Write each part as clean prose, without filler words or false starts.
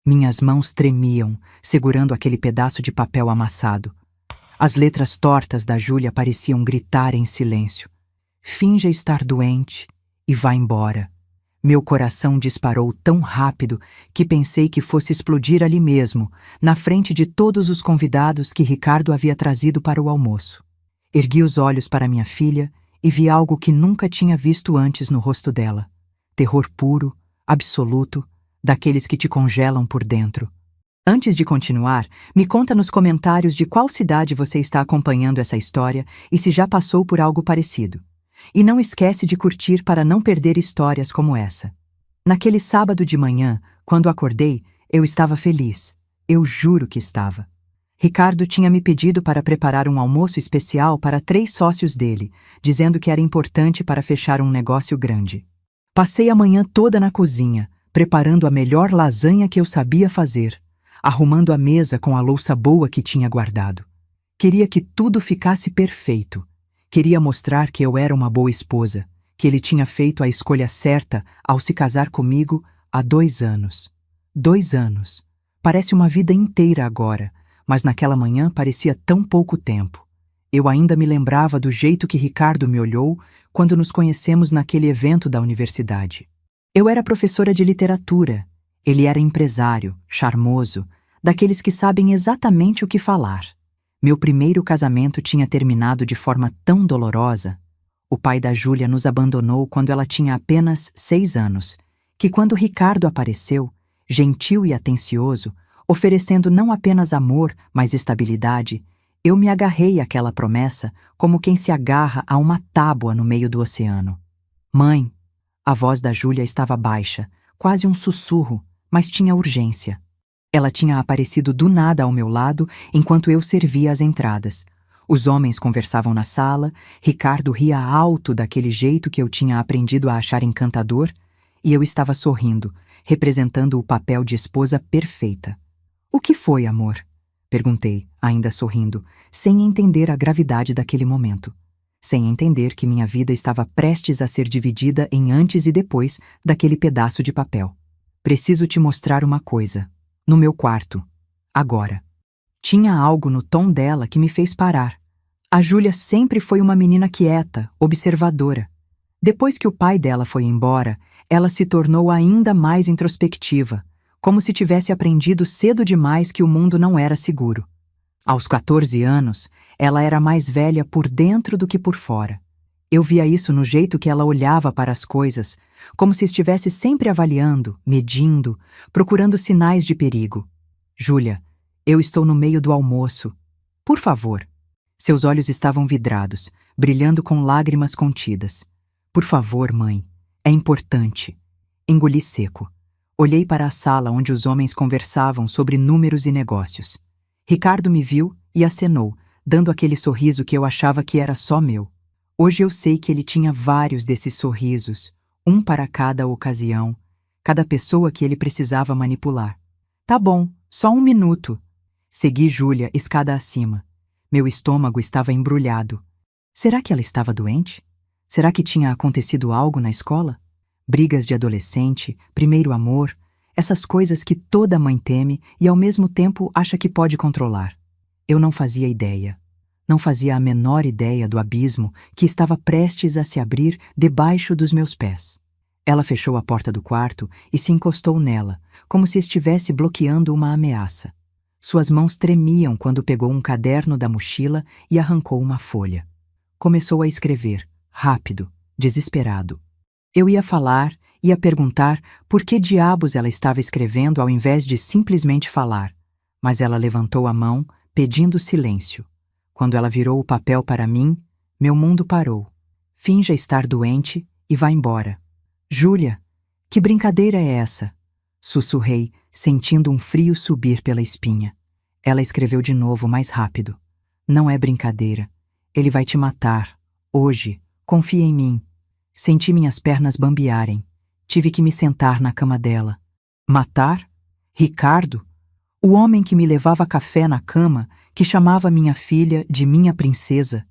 Minhas mãos tremiam, segurando aquele pedaço de papel amassado. As letras tortas da Júlia pareciam gritar em silêncio. Finja estar doente e vá embora. Meu coração disparou tão rápido que pensei que fosse explodir ali mesmo, na frente de todos os convidados que Ricardo havia trazido para o almoço. Ergui os olhos para minha filha e vi algo que nunca tinha visto antes no rosto dela. Terror puro, absoluto, daqueles que te congelam por dentro. Antes de continuar, me conta nos comentários de qual cidade você está acompanhando essa história e se já passou por algo parecido. E não esquece de curtir para não perder histórias como essa. Naquele sábado de manhã, quando acordei, eu estava feliz. Eu juro que estava. Ricardo tinha me pedido para preparar um almoço especial para 3 sócios dele, dizendo que era importante para fechar um negócio grande. Passei a manhã toda na cozinha, preparando a melhor lasanha que eu sabia fazer, arrumando a mesa com a louça boa que tinha guardado. Queria que tudo ficasse perfeito. Queria mostrar que eu era uma boa esposa, que ele tinha feito a escolha certa ao se casar comigo há 2 anos. 2 anos. Parece uma vida inteira agora, mas naquela manhã parecia tão pouco tempo. Eu ainda me lembrava do jeito que Ricardo me olhou quando nos conhecemos naquele evento da universidade. Eu era professora de literatura. Ele era empresário, charmoso, daqueles que sabem exatamente o que falar. Meu primeiro casamento tinha terminado de forma tão dolorosa. O pai da Júlia nos abandonou quando ela tinha apenas 6 anos, que quando Ricardo apareceu, gentil e atencioso, oferecendo não apenas amor, mas estabilidade, eu me agarrei àquela promessa como quem se agarra a uma tábua no meio do oceano. Mãe, a voz da Júlia estava baixa, quase um sussurro, mas tinha urgência. Ela tinha aparecido do nada ao meu lado enquanto eu servia as entradas. Os homens conversavam na sala, Ricardo ria alto daquele jeito que eu tinha aprendido a achar encantador, e eu estava sorrindo, representando o papel de esposa perfeita. "O que foi, amor?" perguntei, ainda sorrindo, sem entender a gravidade daquele momento. Sem entender que minha vida estava prestes a ser dividida em antes e depois daquele pedaço de papel. "Preciso te mostrar uma coisa. No meu quarto. Agora." Tinha algo no tom dela que me fez parar. A Júlia sempre foi uma menina quieta, observadora. Depois que o pai dela foi embora, ela se tornou ainda mais introspectiva, como se tivesse aprendido cedo demais que o mundo não era seguro. Aos 14 anos, ela era mais velha por dentro do que por fora. Eu via isso no jeito que ela olhava para as coisas, como se estivesse sempre avaliando, medindo, procurando sinais de perigo. "Júlia, eu estou no meio do almoço. Por favor." Seus olhos estavam vidrados, brilhando com lágrimas contidas. "Por favor, mãe. É importante." Engoli seco. Olhei para a sala onde os homens conversavam sobre números e negócios. Ricardo me viu e acenou, dando aquele sorriso que eu achava que era só meu. Hoje eu sei que ele tinha vários desses sorrisos, um para cada ocasião, cada pessoa que ele precisava manipular. "Tá bom, só 1 minuto." Segui Júlia escada acima. Meu estômago estava embrulhado. Será que ela estava doente? Será que tinha acontecido algo na escola? Brigas de adolescente, primeiro amor, essas coisas que toda mãe teme e ao mesmo tempo acha que pode controlar. Eu não fazia ideia. Não fazia a menor ideia do abismo que estava prestes a se abrir debaixo dos meus pés. Ela fechou a porta do quarto e se encostou nela, como se estivesse bloqueando uma ameaça. Suas mãos tremiam quando pegou um caderno da mochila e arrancou uma folha. Começou a escrever, rápido, desesperado. Eu ia falar, ia perguntar por que diabos ela estava escrevendo ao invés de simplesmente falar, mas ela levantou a mão, pedindo silêncio. Quando ela virou o papel para mim, meu mundo parou. "Finja estar doente e vá embora." "Júlia, que brincadeira é essa?" sussurrei, sentindo um frio subir pela espinha. Ela escreveu de novo, mais rápido. "Não é brincadeira. Ele vai te matar. Hoje. Confia em mim." Senti minhas pernas bambearem. Tive que me sentar na cama dela. Matar? Ricardo? O homem que me levava café na cama, que chamava minha filha de minha princesa,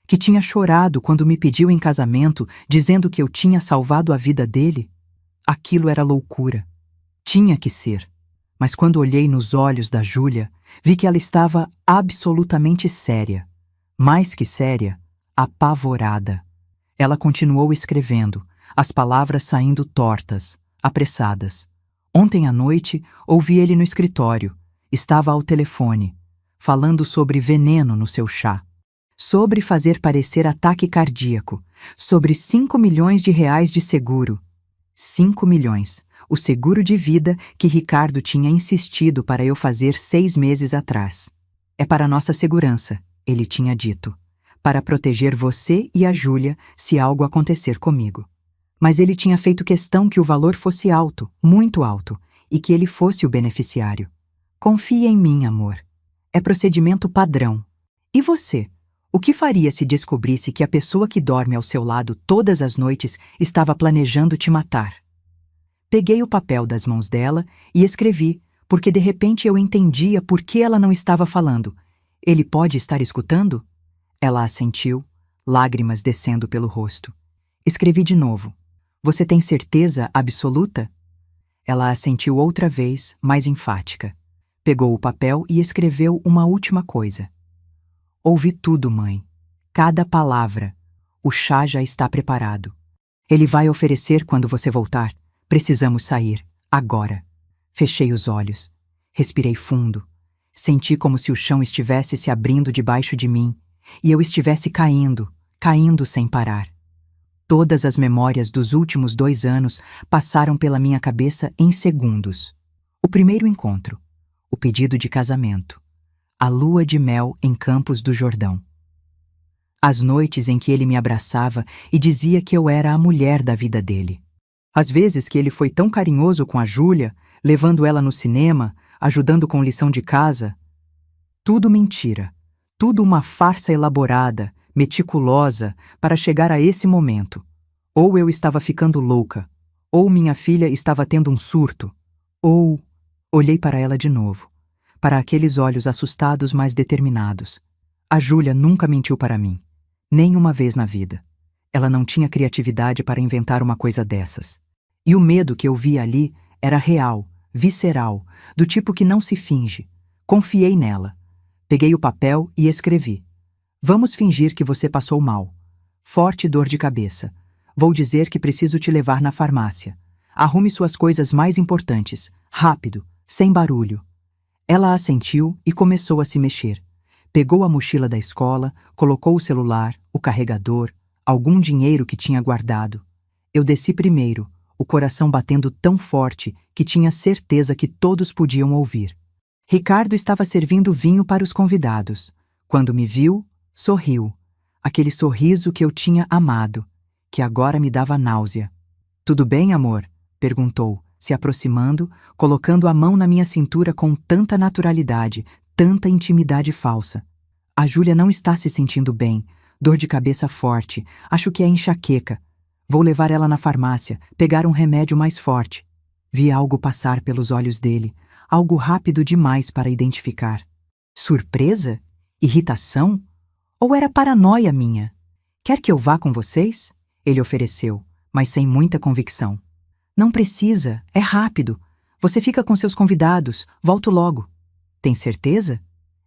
que tinha chorado quando me pediu em casamento, dizendo que eu tinha salvado a vida dele? Aquilo era loucura. Tinha que ser. Mas quando olhei nos olhos da Júlia, vi que ela estava absolutamente séria. Mais que séria, apavorada. Ela continuou escrevendo, as palavras saindo tortas, apressadas. Ontem à noite, ouvi ele no escritório. Estava ao telefone, falando sobre veneno no seu chá. Sobre fazer parecer ataque cardíaco. Sobre 5 milhões de reais de seguro. 5 milhões. O seguro de vida que Ricardo tinha insistido para eu fazer 6 meses atrás. É para nossa segurança, ele tinha dito. Para proteger você e a Júlia se algo acontecer comigo. Mas ele tinha feito questão que o valor fosse alto, muito alto, e que ele fosse o beneficiário. Confie em mim, amor. É procedimento padrão. E você? O que faria se descobrisse que a pessoa que dorme ao seu lado todas as noites estava planejando te matar? Peguei o papel das mãos dela e escrevi, porque de repente eu entendia por que ela não estava falando. Ele pode estar escutando? Ela assentiu, lágrimas descendo pelo rosto. Escrevi de novo. Você tem certeza absoluta? Ela assentiu outra vez, mais enfática. Pegou o papel e escreveu uma última coisa. Ouvi tudo, mãe. Cada palavra. O chá já está preparado. Ele vai oferecer quando você voltar. Precisamos sair, agora. Fechei os olhos. Respirei fundo. Senti como se o chão estivesse se abrindo debaixo de mim e eu estivesse caindo, caindo sem parar. Todas as memórias dos últimos 2 anos passaram pela minha cabeça em segundos. O primeiro encontro. O pedido de casamento. A lua de mel em Campos do Jordão. As noites em que ele me abraçava e dizia que eu era a mulher da vida dele. As vezes que ele foi tão carinhoso com a Júlia, levando ela no cinema, ajudando com lição de casa. Tudo mentira. Tudo uma farsa elaborada, meticulosa, para chegar a esse momento. Ou eu estava ficando louca, ou minha filha estava tendo um surto, ou... Olhei para ela de novo. Para aqueles olhos assustados, mas determinados. A Júlia nunca mentiu para mim. Nem uma vez na vida. Ela não tinha criatividade para inventar uma coisa dessas. E o medo que eu via ali era real, visceral, do tipo que não se finge. Confiei nela. Peguei o papel e escrevi. Vamos fingir que você passou mal. Forte dor de cabeça. Vou dizer que preciso te levar na farmácia. Arrume suas coisas mais importantes. Rápido, sem barulho. Ela assentiu e começou a se mexer. Pegou a mochila da escola, colocou o celular, o carregador, algum dinheiro que tinha guardado. Eu desci primeiro, o coração batendo tão forte que tinha certeza que todos podiam ouvir. Ricardo estava servindo vinho para os convidados. Quando me viu, sorriu. Aquele sorriso que eu tinha amado, que agora me dava náusea. Tudo bem, amor? Perguntou, se aproximando, colocando a mão na minha cintura com tanta naturalidade, tanta intimidade falsa. A Júlia não está se sentindo bem, dor de cabeça forte, acho que é enxaqueca. Vou levar ela na farmácia, pegar um remédio mais forte. Vi algo passar pelos olhos dele, algo rápido demais para identificar. Surpresa? Irritação? Ou era paranoia minha? Quer que eu vá com vocês? Ele ofereceu, mas sem muita convicção. Não precisa, é rápido. Você fica com seus convidados, volto logo. Tem certeza?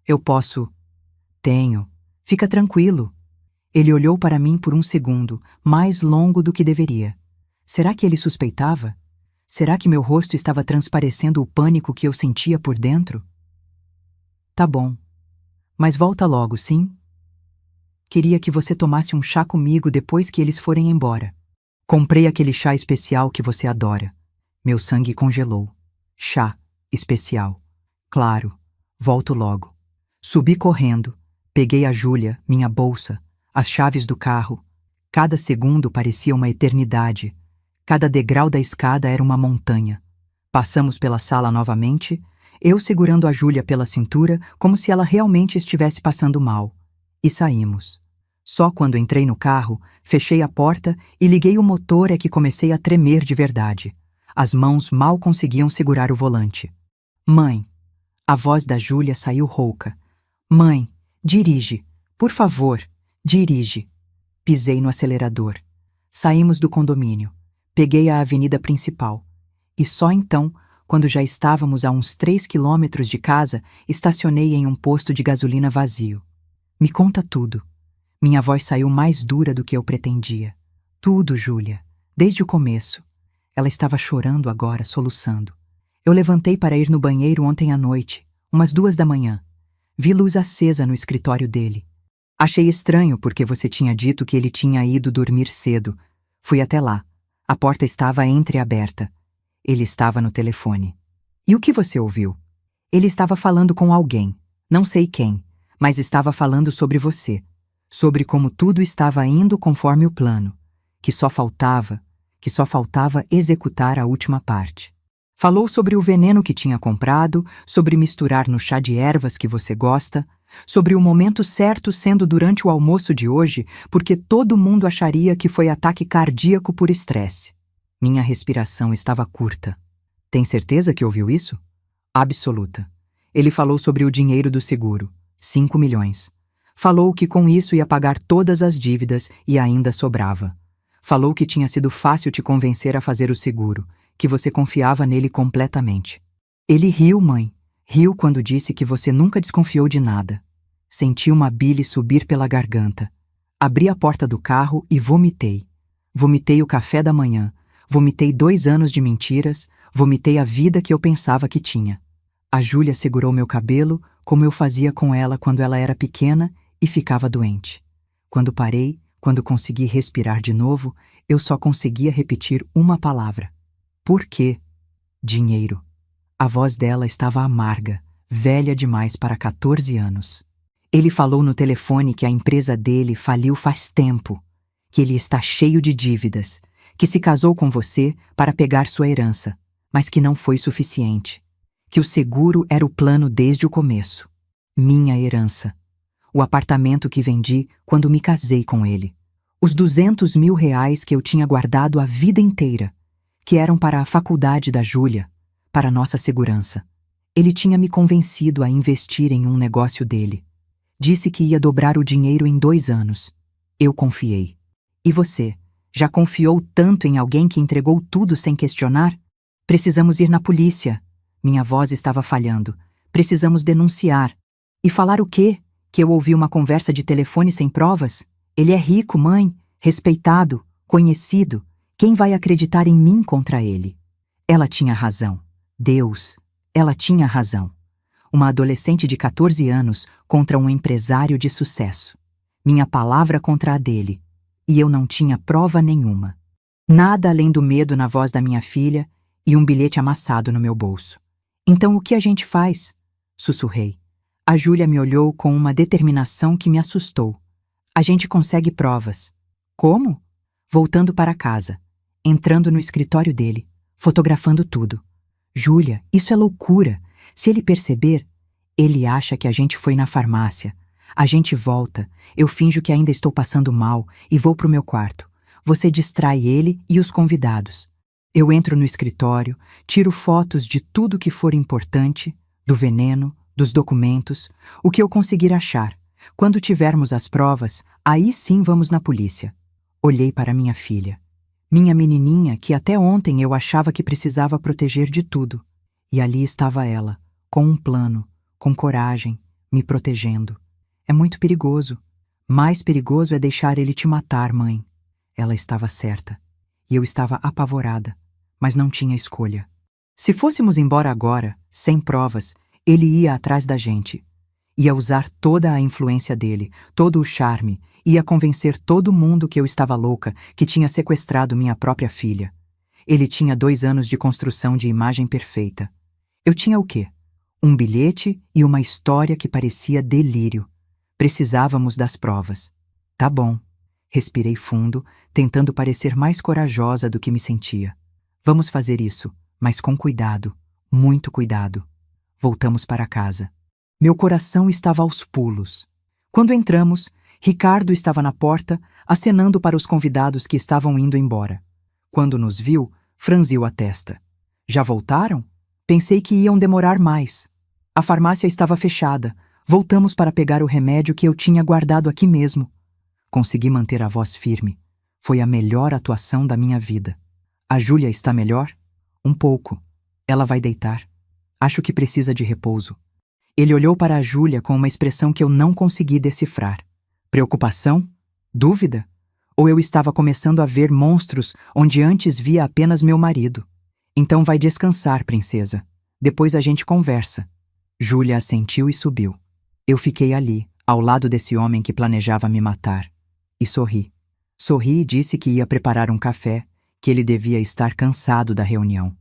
Eu posso... Tenho. Fica tranquilo. Ele olhou para mim por um segundo, mais longo do que deveria. Será que ele suspeitava? Será que meu rosto estava transparecendo o pânico que eu sentia por dentro? Tá bom. Mas volta logo, sim? Queria que você tomasse um chá comigo depois que eles forem embora. Comprei aquele chá especial que você adora. Meu sangue congelou. Chá especial. Claro, volto logo. Subi correndo, peguei a Júlia, minha bolsa, as chaves do carro. Cada segundo parecia uma eternidade. Cada degrau da escada era uma montanha. Passamos pela sala novamente, eu segurando a Júlia pela cintura como se ela realmente estivesse passando mal. E saímos. Só quando entrei no carro, fechei a porta e liguei o motor é que comecei a tremer de verdade. As mãos mal conseguiam segurar o volante. Mãe. A voz da Júlia saiu rouca. Mãe, dirige. Por favor, dirige. Pisei no acelerador. Saímos do condomínio. Peguei a avenida principal. E só então, quando já estávamos a uns 3 quilômetros de casa, estacionei em um posto de gasolina vazio. Me conta tudo. Minha voz saiu mais dura do que eu pretendia. Tudo, Júlia. Desde o começo. Ela estava chorando agora, soluçando. Eu levantei para ir no banheiro ontem à noite, umas 2 da manhã. Vi luz acesa no escritório dele. Achei estranho porque você tinha dito que ele tinha ido dormir cedo. Fui até lá. A porta estava entreaberta. Ele estava no telefone. E o que você ouviu? Ele estava falando com alguém. Não sei quem, mas estava falando sobre você. Sobre como tudo estava indo conforme o plano. Que só faltava executar a última parte. Falou sobre o veneno que tinha comprado, sobre misturar no chá de ervas que você gosta, sobre o momento certo sendo durante o almoço de hoje, porque todo mundo acharia que foi ataque cardíaco por estresse. Minha respiração estava curta. Tem certeza que ouviu isso? Absoluta. Ele falou sobre o dinheiro do seguro, 5 milhões. Falou que com isso ia pagar todas as dívidas e ainda sobrava. Falou que tinha sido fácil te convencer a fazer o seguro, que você confiava nele completamente. Ele riu, mãe. Riu quando disse que você nunca desconfiou de nada. Senti uma bile subir pela garganta. Abri a porta do carro e vomitei. Vomitei o café da manhã. Vomitei 2 anos de mentiras. Vomitei a vida que eu pensava que tinha. A Júlia segurou meu cabelo, como eu fazia com ela quando ela era pequena e ficava doente. Quando parei, quando consegui respirar de novo, eu só conseguia repetir uma palavra. Por quê? Dinheiro. A voz dela estava amarga, velha demais para 14 anos. Ele falou no telefone que a empresa dele faliu faz tempo, que ele está cheio de dívidas, que se casou com você para pegar sua herança, mas que não foi suficiente, que o seguro era o plano desde o começo. Minha herança. O apartamento que vendi quando me casei com ele. Os 200 mil reais que eu tinha guardado a vida inteira, que eram para a faculdade da Júlia, para nossa segurança. Ele tinha me convencido a investir em um negócio dele. Disse que ia dobrar o dinheiro em 2 anos. Eu confiei. E você, já confiou tanto em alguém que entregou tudo sem questionar? Precisamos ir na polícia. Minha voz estava falhando. Precisamos denunciar. E falar o quê? Que eu ouvi uma conversa de telefone sem provas? Ele é rico, mãe, respeitado, conhecido. Quem vai acreditar em mim contra ele? Ela tinha razão. Deus, ela tinha razão. Uma adolescente de 14 anos contra um empresário de sucesso. Minha palavra contra a dele. E eu não tinha prova nenhuma. Nada além do medo na voz da minha filha e um bilhete amassado no meu bolso. Então o que a gente faz? Sussurrei. A Júlia me olhou com uma determinação que me assustou. A gente consegue provas. Como? Voltando para casa, entrando no escritório dele, fotografando tudo. Júlia, isso é loucura. Se ele perceber, ele acha que a gente foi na farmácia. A gente volta, eu finjo que ainda estou passando mal e vou pro meu quarto. Você distrai ele e os convidados. Eu entro no escritório, tiro fotos de tudo que for importante, do veneno, dos documentos, o que eu conseguir achar. Quando tivermos as provas, aí sim vamos na polícia. Olhei para minha filha. Minha menininha que até ontem eu achava que precisava proteger de tudo. E ali estava ela, com um plano, com coragem, me protegendo. É muito perigoso. Mais perigoso é deixar ele te matar, mãe. Ela estava certa. E eu estava apavorada, mas não tinha escolha. Se fôssemos embora agora, sem provas, ele ia atrás da gente. Ia usar toda a influência dele, todo o charme, ia convencer todo mundo que eu estava louca, que tinha sequestrado minha própria filha. Ele tinha 2 anos de construção de imagem perfeita. Eu tinha o quê? Um bilhete e uma história que parecia delírio. Precisávamos das provas. Tá bom. Respirei fundo, tentando parecer mais corajosa do que me sentia. Vamos fazer isso, mas com cuidado, muito cuidado. Voltamos para casa. Meu coração estava aos pulos. Quando entramos, Ricardo estava na porta, acenando para os convidados que estavam indo embora. Quando nos viu, franziu a testa. Já voltaram? Pensei que iam demorar mais. A farmácia estava fechada. Voltamos para pegar o remédio que eu tinha guardado aqui mesmo. Consegui manter a voz firme. Foi a melhor atuação da minha vida. A Júlia está melhor? Um pouco. Ela vai deitar. Acho que precisa de repouso. Ele olhou para a Júlia com uma expressão que eu não consegui decifrar. Preocupação? Dúvida? Ou eu estava começando a ver monstros onde antes via apenas meu marido? Então vai descansar, princesa. Depois a gente conversa. Júlia assentiu e subiu. Eu fiquei ali, ao lado desse homem que planejava me matar. E sorri. Sorri e disse que ia preparar um café, que ele devia estar cansado da reunião.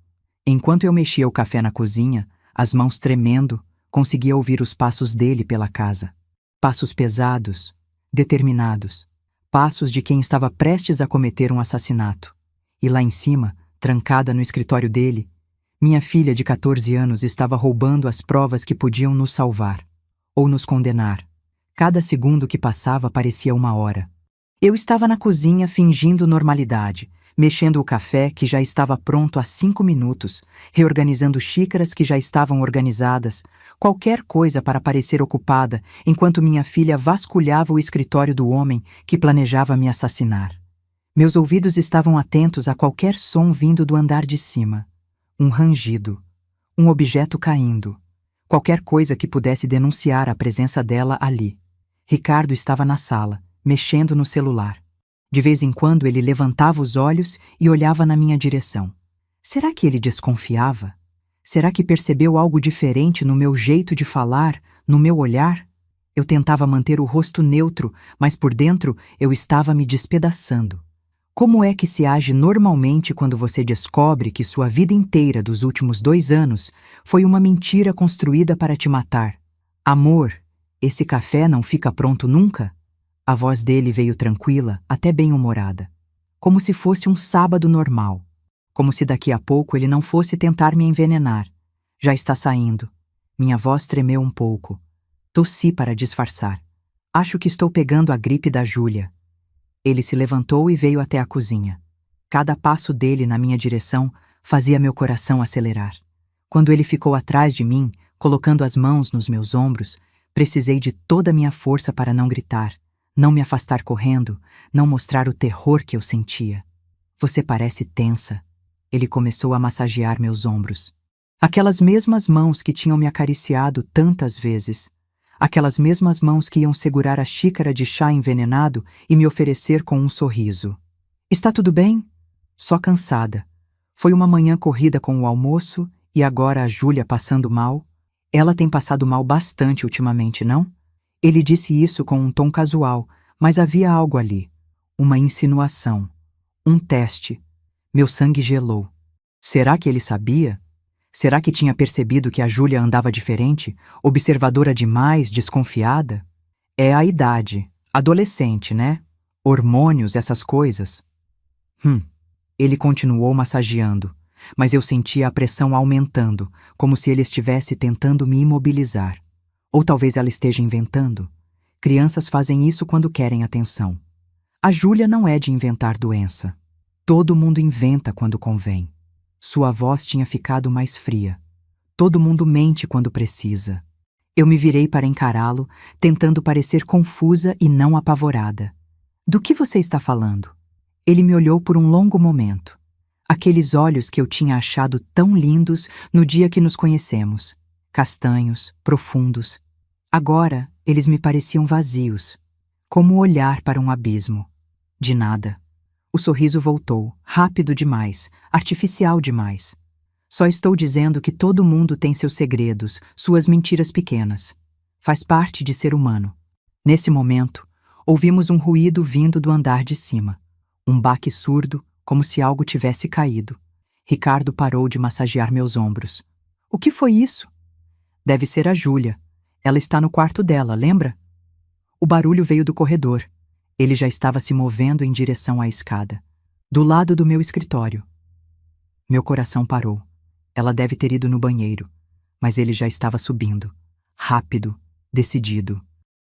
Enquanto eu mexia o café na cozinha, as mãos tremendo, conseguia ouvir os passos dele pela casa. Passos pesados, determinados. Passos de quem estava prestes a cometer um assassinato. E lá em cima, trancada no escritório dele, minha filha de 14 anos estava roubando as provas que podiam nos salvar, ou nos condenar. Cada segundo que passava parecia uma hora. Eu estava na cozinha fingindo normalidade, mexendo o café que já estava pronto há 5 minutos, reorganizando xícaras que já estavam organizadas, qualquer coisa para parecer ocupada, enquanto minha filha vasculhava o escritório do homem que planejava me assassinar. Meus ouvidos estavam atentos a qualquer som vindo do andar de cima. Um rangido, um objeto caindo, qualquer coisa que pudesse denunciar a presença dela ali. Ricardo estava na sala, mexendo no celular. De vez em quando ele levantava os olhos e olhava na minha direção. Será que ele desconfiava? Será que percebeu algo diferente no meu jeito de falar, no meu olhar? Eu tentava manter o rosto neutro, mas por dentro eu estava me despedaçando. Como é que se age normalmente quando você descobre que sua vida inteira dos últimos 2 anos foi uma mentira construída para te matar? Amor, esse café não fica pronto nunca? A voz dele veio tranquila, até bem-humorada. Como se fosse um sábado normal. Como se daqui a pouco ele não fosse tentar me envenenar. Já está saindo. Minha voz tremeu um pouco. Tossi para disfarçar. Acho que estou pegando a gripe da Júlia. Ele se levantou e veio até a cozinha. Cada passo dele na minha direção fazia meu coração acelerar. Quando ele ficou atrás de mim, colocando as mãos nos meus ombros, precisei de toda a minha força para não gritar, não me afastar correndo, não mostrar o terror que eu sentia. Você parece tensa. Ele começou a massagear meus ombros. Aquelas mesmas mãos que tinham me acariciado tantas vezes. Aquelas mesmas mãos que iam segurar a xícara de chá envenenado e me oferecer com um sorriso. Está tudo bem? Só cansada. Foi uma manhã corrida com o almoço e agora a Júlia passando mal. Ela tem passado mal bastante ultimamente, não? Ele disse isso com um tom casual, mas havia algo ali. Uma insinuação. Um teste. Meu sangue gelou. Será que ele sabia? Será que tinha percebido que a Júlia andava diferente, observadora demais, desconfiada? É a idade. Adolescente, né? Hormônios, essas coisas. Ele continuou massageando, mas eu sentia a pressão aumentando, como se ele estivesse tentando me imobilizar. Ou talvez ela esteja inventando. Crianças fazem isso quando querem atenção. A Júlia não é de inventar doença. Todo mundo inventa quando convém. Sua voz tinha ficado mais fria. Todo mundo mente quando precisa. Eu me virei para encará-lo, tentando parecer confusa e não apavorada. Do que você está falando? Ele me olhou por um longo momento. Aqueles olhos que eu tinha achado tão lindos no dia que nos conhecemos. Castanhos, profundos. Agora, eles me pareciam vazios. Como olhar para um abismo. De nada. O sorriso voltou, rápido demais, artificial demais. Só estou dizendo que todo mundo tem seus segredos, suas mentiras pequenas. Faz parte de ser humano. Nesse momento, ouvimos um ruído vindo do andar de cima. Um baque surdo, como se algo tivesse caído. Ricardo parou de massagear meus ombros. O que foi isso? Deve ser a Júlia. Ela está no quarto dela, lembra? O barulho veio do corredor. Ele já estava se movendo em direção à escada. Do lado do meu escritório. Meu coração parou. Ela deve ter ido no banheiro. Mas ele já estava subindo. Rápido, decidido.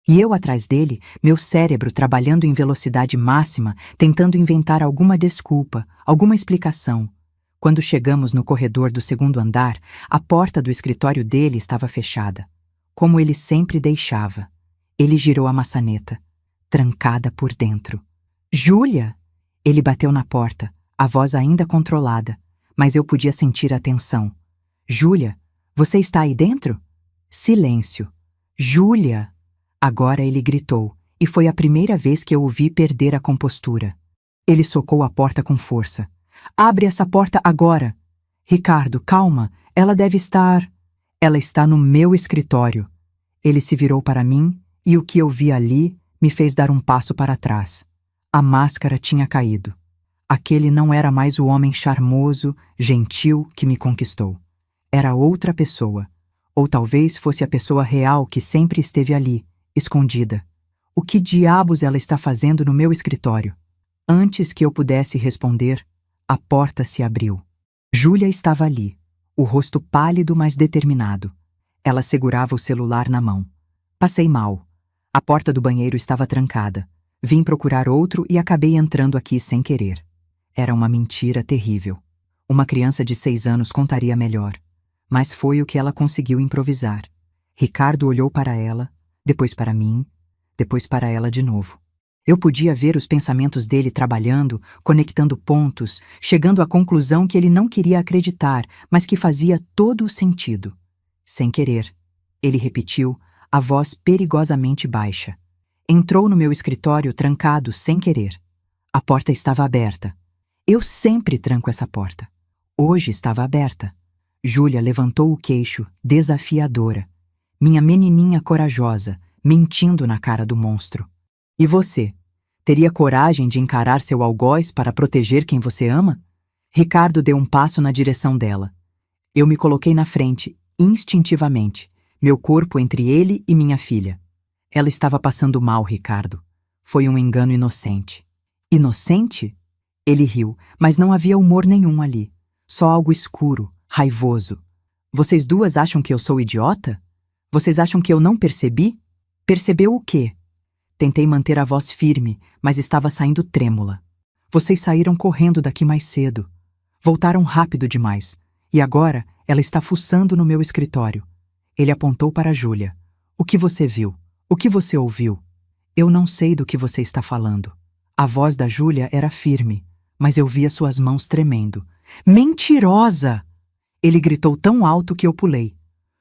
E eu atrás dele, meu cérebro trabalhando em velocidade máxima, tentando inventar alguma desculpa, alguma explicação. Quando chegamos no corredor do 2º andar, a porta do escritório dele estava fechada. Como ele sempre deixava. Ele girou a maçaneta. Trancada por dentro. Júlia! Ele bateu na porta, a voz ainda controlada, mas eu podia sentir a tensão. Júlia, você está aí dentro? Silêncio. Júlia! Agora ele gritou, e foi a primeira vez que eu o vi perder a compostura. Ele socou a porta com força. Abre essa porta agora! Ricardo, calma, ela deve estar... Ela está no meu escritório. Ele se virou para mim, e o que eu vi ali me fez dar um passo para trás. A máscara tinha caído. Aquele não era mais o homem charmoso, gentil que me conquistou. Era outra pessoa. Ou talvez fosse a pessoa real que sempre esteve ali, escondida. O que diabos ela está fazendo no meu escritório? Antes que eu pudesse responder, a porta se abriu. Júlia estava ali, o rosto pálido mas determinado. Ela segurava o celular na mão. Passei mal. A porta do banheiro estava trancada. Vim procurar outro e acabei entrando aqui sem querer. Era uma mentira terrível. Uma criança de 6 anos contaria melhor. Mas foi o que ela conseguiu improvisar. Ricardo olhou para ela, depois para mim, depois para ela de novo. Eu podia ver os pensamentos dele trabalhando, conectando pontos, chegando à conclusão que ele não queria acreditar, mas que fazia todo o sentido. Sem querer, ele repetiu, a voz perigosamente baixa. Entrou no meu escritório trancado sem querer. A porta estava aberta. Eu sempre tranco essa porta. Hoje estava aberta. Júlia levantou o queixo, desafiadora. Minha menininha corajosa, mentindo na cara do monstro. E você? Teria coragem de encarar seu algoz para proteger quem você ama? Ricardo deu um passo na direção dela. Eu me coloquei na frente, instintivamente, meu corpo entre ele e minha filha. Ela estava passando mal, Ricardo. Foi um engano inocente. Inocente? Ele riu, mas não havia humor nenhum ali. Só algo escuro, raivoso. Vocês duas acham que eu sou idiota? Vocês acham que eu não percebi? Percebeu o quê? Tentei manter a voz firme, mas estava saindo trêmula. Vocês saíram correndo daqui mais cedo. Voltaram rápido demais. E agora ela está fuçando no meu escritório. Ele apontou para Júlia. O que você viu? O que você ouviu? Eu não sei do que você está falando. A voz da Júlia era firme, mas eu via suas mãos tremendo. Mentirosa! Ele gritou tão alto que eu pulei.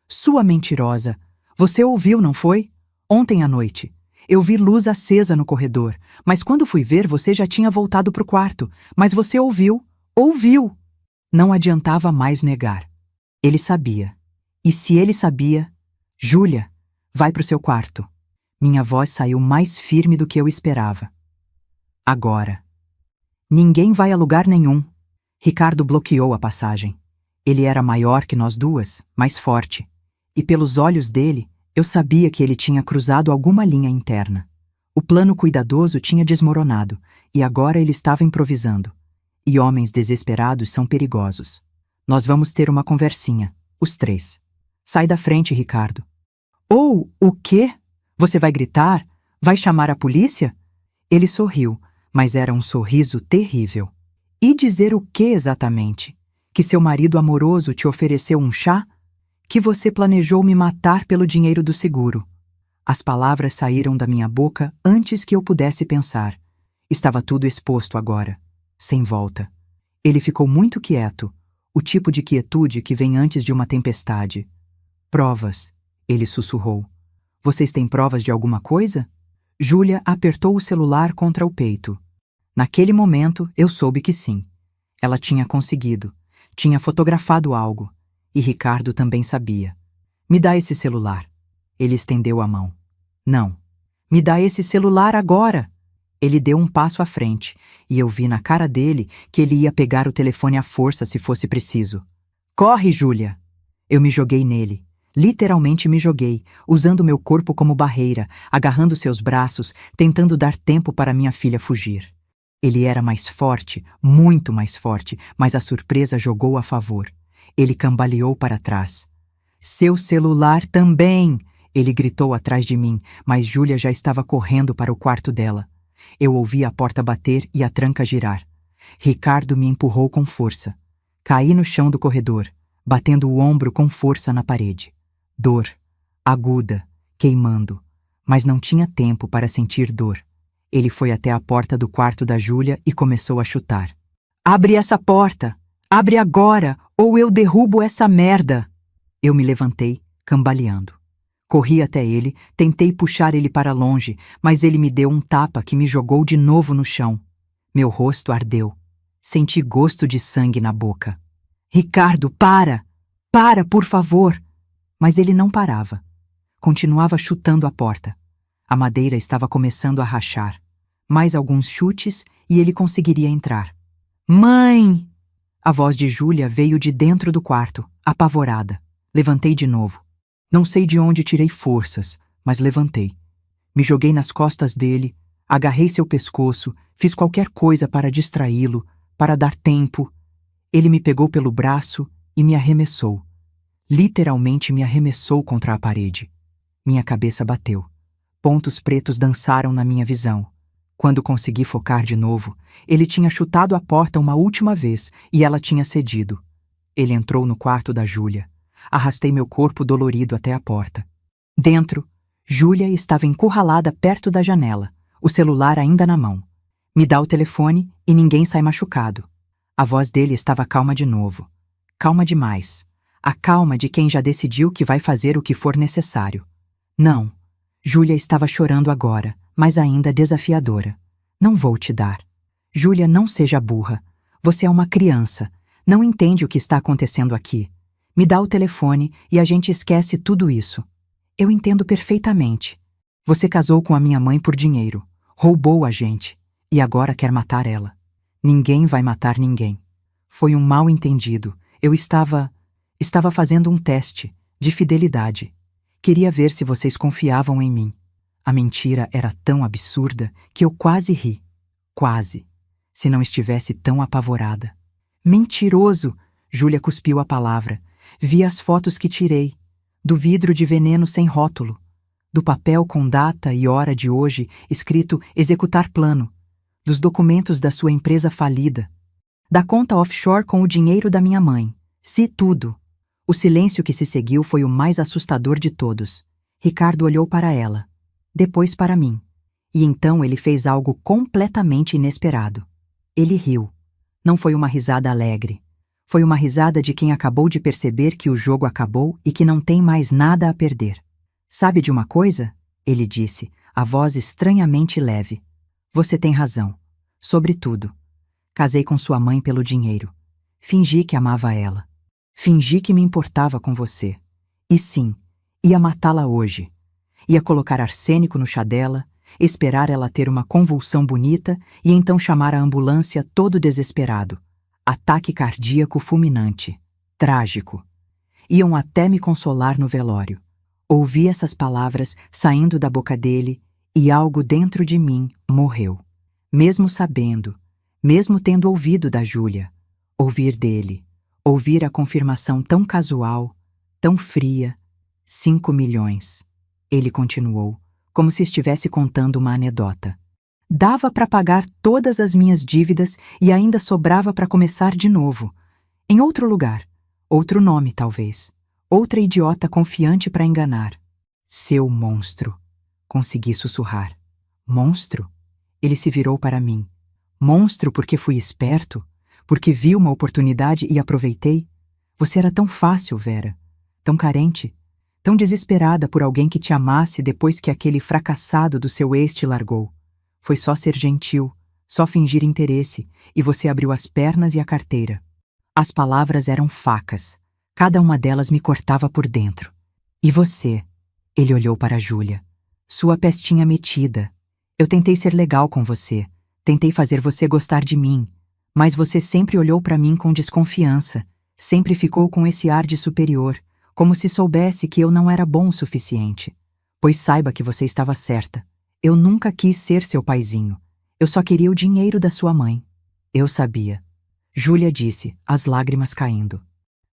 Sua mentirosa! Você ouviu, não foi? Ontem à noite. Eu vi luz acesa no corredor, mas quando fui ver você já tinha voltado para o quarto. Mas você ouviu. Ouviu! Não adiantava mais negar. Ele sabia. E se ele sabia... Júlia, vai para o seu quarto. Minha voz saiu mais firme do que eu esperava. Agora. Ninguém vai a lugar nenhum. Ricardo bloqueou a passagem. Ele era maior que nós duas, mais forte. E pelos olhos dele, eu sabia que ele tinha cruzado alguma linha interna. O plano cuidadoso tinha desmoronado, e agora ele estava improvisando. E homens desesperados são perigosos. Nós vamos ter uma conversinha, os três. Sai da frente, Ricardo. Oh, o quê? Você vai gritar? Vai chamar a polícia? Ele sorriu, mas era um sorriso terrível. E dizer o que exatamente? Que seu marido amoroso te ofereceu um chá? Que você planejou me matar pelo dinheiro do seguro? As palavras saíram da minha boca antes que eu pudesse pensar. Estava tudo exposto agora, sem volta. Ele ficou muito quieto, o tipo de quietude que vem antes de uma tempestade. Provas, ele sussurrou. Vocês têm provas de alguma coisa? Júlia apertou o celular contra o peito. Naquele momento, eu soube que sim. Ela tinha conseguido. Tinha fotografado algo. E Ricardo também sabia. Me dá esse celular. Ele estendeu a mão. Não. Me dá esse celular agora. Ele deu um passo à frente, e eu vi na cara dele que ele ia pegar o telefone à força se fosse preciso. Corre, Júlia! Eu me joguei nele. Literalmente me joguei, usando meu corpo como barreira, agarrando seus braços, tentando dar tempo para minha filha fugir. Ele era mais forte, muito mais forte, mas a surpresa jogou a favor. Ele cambaleou para trás. Seu celular também! Ele gritou atrás de mim, mas Júlia já estava correndo para o quarto dela. Eu ouvi a porta bater e a tranca girar. Ricardo me empurrou com força. Caí no chão do corredor, batendo o ombro com força na parede. Dor, aguda, queimando, mas não tinha tempo para sentir dor. Ele foi até a porta do quarto da Júlia e começou a chutar. Abre essa porta! Abre agora! Ou eu derrubo essa merda! Eu me levantei, cambaleando. Corri até ele, tentei puxar ele para longe, mas ele me deu um tapa que me jogou de novo no chão. Meu rosto ardeu. Senti gosto de sangue na boca. Ricardo, para! Para, por favor! Mas ele não parava. Continuava chutando a porta. A madeira estava começando a rachar. Mais alguns chutes e ele conseguiria entrar. Mãe! A voz de Júlia veio de dentro do quarto, apavorada. Levantei de novo. Não sei de onde tirei forças, mas levantei. Me joguei nas costas dele, agarrei seu pescoço, fiz qualquer coisa para distraí-lo, para dar tempo. Ele me pegou pelo braço e me arremessou. Literalmente me arremessou contra a parede. Minha cabeça bateu. Pontos pretos dançaram na minha visão. Quando consegui focar de novo, ele tinha chutado a porta uma última vez e ela tinha cedido. Ele entrou no quarto da Júlia. Arrastei meu corpo dolorido até a porta. Dentro, Júlia estava encurralada perto da janela, o celular ainda na mão. Me dá o telefone e ninguém sai machucado. A voz dele estava calma de novo. Calma demais. A calma de quem já decidiu que vai fazer o que for necessário. Não. Júlia estava chorando agora, mas ainda desafiadora. Não vou te dar. Júlia, não seja burra. Você é uma criança. Não entende o que está acontecendo aqui. Me dá o telefone e a gente esquece tudo isso. Eu entendo perfeitamente. Você casou com a minha mãe por dinheiro. Roubou a gente. E agora quer matar ela. Ninguém vai matar ninguém. Foi um mal-entendido. Eu estava fazendo um teste de fidelidade. Queria ver se vocês confiavam em mim. A mentira era tão absurda que eu quase ri. Quase. Se não estivesse tão apavorada. Mentiroso! Júlia cuspiu a palavra. Vi as fotos que tirei. Do vidro de veneno sem rótulo. Do papel com data e hora de hoje escrito executar plano. Dos documentos da sua empresa falida. Da conta offshore com o dinheiro da minha mãe. Se tudo. O silêncio que se seguiu foi o mais assustador de todos. Ricardo olhou para ela. Depois para mim. E então ele fez algo completamente inesperado. Ele riu. Não foi uma risada alegre. Foi uma risada de quem acabou de perceber que o jogo acabou e que não tem mais nada a perder. Sabe de uma coisa? Ele disse, a voz estranhamente leve. Você tem razão. Sobretudo. Casei com sua mãe pelo dinheiro. Fingi que amava ela. Fingi que me importava com você. E sim, ia matá-la hoje. Ia colocar arsênico no chá dela, esperar ela ter uma convulsão bonita e então chamar a ambulância todo desesperado. Ataque cardíaco fulminante. Trágico. Iam até me consolar no velório. Ouvi essas palavras saindo da boca dele e algo dentro de mim morreu. Mesmo sabendo, mesmo tendo ouvido da Júlia, ouvir dele, ouvir a confirmação tão casual, tão fria. 5 milhões. Ele continuou, como se estivesse contando uma anedota. Dava para pagar todas as minhas dívidas e ainda sobrava para começar de novo. Em outro lugar. Outro nome, talvez. Outra idiota confiante para enganar. Seu monstro. Consegui sussurrar. Monstro? Ele se virou para mim. Monstro porque fui esperto? Porque vi uma oportunidade e aproveitei? Você era tão fácil, Vera. Tão carente. Tão desesperada por alguém que te amasse depois que aquele fracassado do seu ex te largou. Foi só ser gentil, só fingir interesse, e você abriu as pernas e a carteira. As palavras eram facas. Cada uma delas me cortava por dentro. E você? Ele olhou para Júlia. Sua pestinha metida. Eu tentei ser legal com você. Tentei fazer você gostar de mim. Mas você sempre olhou para mim com desconfiança. Sempre ficou com esse ar de superior, como se soubesse que eu não era bom o suficiente. Pois saiba que você estava certa. Eu nunca quis ser seu paizinho. Eu só queria o dinheiro da sua mãe. Eu sabia. Júlia disse, as lágrimas caindo.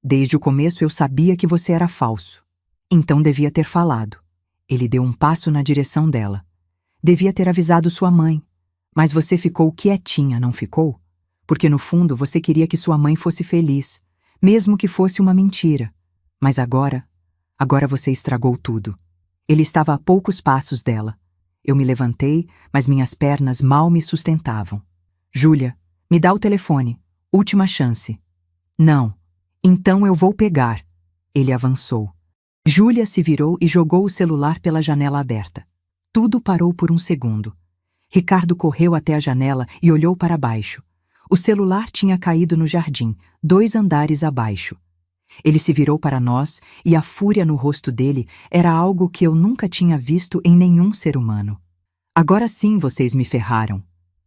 Desde o começo eu sabia que você era falso. Então devia ter falado. Ele deu um passo na direção dela. Devia ter avisado sua mãe. Mas você ficou quietinha, não ficou? Porque no fundo você queria que sua mãe fosse feliz, mesmo que fosse uma mentira. Mas agora você estragou tudo. Ele estava a poucos passos dela. Eu me levantei, mas minhas pernas mal me sustentavam. Júlia, me dá o telefone. Última chance. Não. Então eu vou pegar. Ele avançou. Júlia se virou e jogou o celular pela janela aberta. Tudo parou por um segundo. Ricardo correu até a janela e olhou para baixo. O celular tinha caído no jardim, 2 andares abaixo. Ele se virou para nós e a fúria no rosto dele era algo que eu nunca tinha visto em nenhum ser humano. Agora sim vocês me ferraram,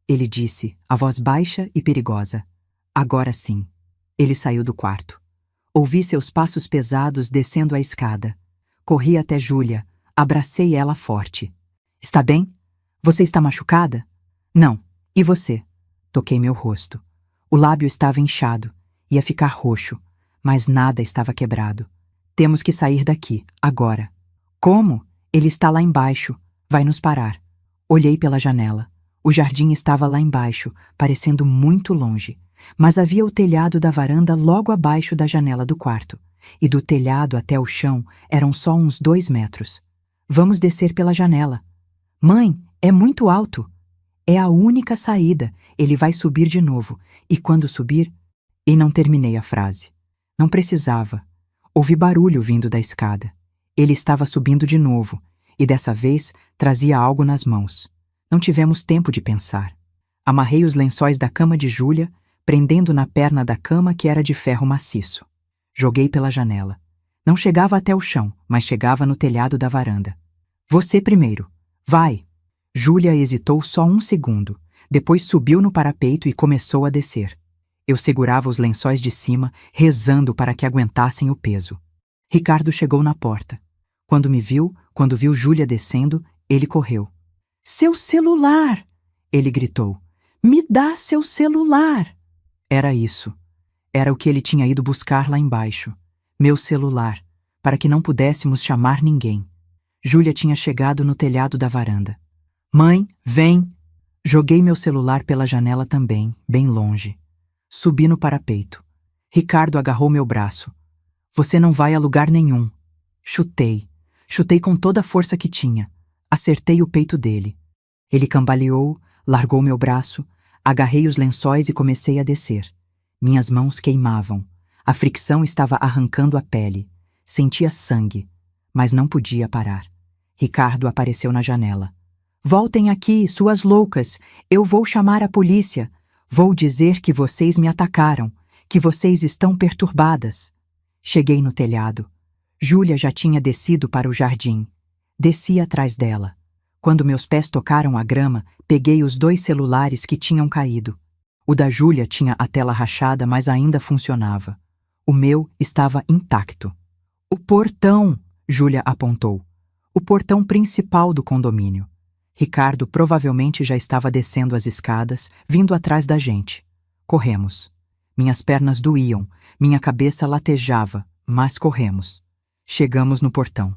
ele disse, a voz baixa e perigosa. Agora sim. Ele saiu do quarto. Ouvi seus passos pesados descendo a escada. Corri até Júlia, abracei ela forte. Está bem? Você está machucada? Não. E você? Toquei meu rosto. O lábio estava inchado, ia ficar roxo, mas nada estava quebrado. Temos que sair daqui, agora. Como? Ele está lá embaixo, vai nos parar. Olhei pela janela. O jardim estava lá embaixo, parecendo muito longe, mas havia o telhado da varanda logo abaixo da janela do quarto, e do telhado até o chão eram só uns 2 metros. Vamos descer pela janela. Mãe, é muito alto. É a única saída. Ele vai subir de novo. E quando subir... E não terminei a frase. Não precisava. Ouvi barulho vindo da escada. Ele estava subindo de novo. E dessa vez trazia algo nas mãos. Não tivemos tempo de pensar. Amarrei os lençóis da cama de Júlia, prendendo na perna da cama que era de ferro maciço. Joguei pela janela. Não chegava até o chão, mas chegava no telhado da varanda. Você primeiro. Vai! Júlia hesitou só um segundo. Depois subiu no parapeito e começou a descer. Eu segurava os lençóis de cima, rezando para que aguentassem o peso. Ricardo chegou na porta. Quando viu Júlia descendo, ele correu. Seu celular! Ele gritou. Me dá seu celular! Era isso. Era o que ele tinha ido buscar lá embaixo. Meu celular, para que não pudéssemos chamar ninguém. Júlia tinha chegado no telhado da varanda. Mãe, vem! Joguei meu celular pela janela também, bem longe. Subi no parapeito. Ricardo agarrou meu braço. Você não vai a lugar nenhum. Chutei. Chutei com toda a força que tinha. Acertei o peito dele. Ele cambaleou, largou meu braço, agarrei os lençóis e comecei a descer. Minhas mãos queimavam. A fricção estava arrancando a pele. Sentia sangue, mas não podia parar. Ricardo apareceu na janela. Voltem aqui, suas loucas. Eu vou chamar a polícia. Vou dizer que vocês me atacaram, que vocês estão perturbadas. Cheguei no telhado. Júlia já tinha descido para o jardim. Desci atrás dela. Quando meus pés tocaram a grama, peguei os 2 celulares que tinham caído. O da Júlia tinha a tela rachada, mas ainda funcionava. O meu estava intacto. O portão, Júlia apontou. O portão principal do condomínio. Ricardo provavelmente já estava descendo as escadas, vindo atrás da gente. Corremos. Minhas pernas doíam, minha cabeça latejava, mas corremos. Chegamos no portão.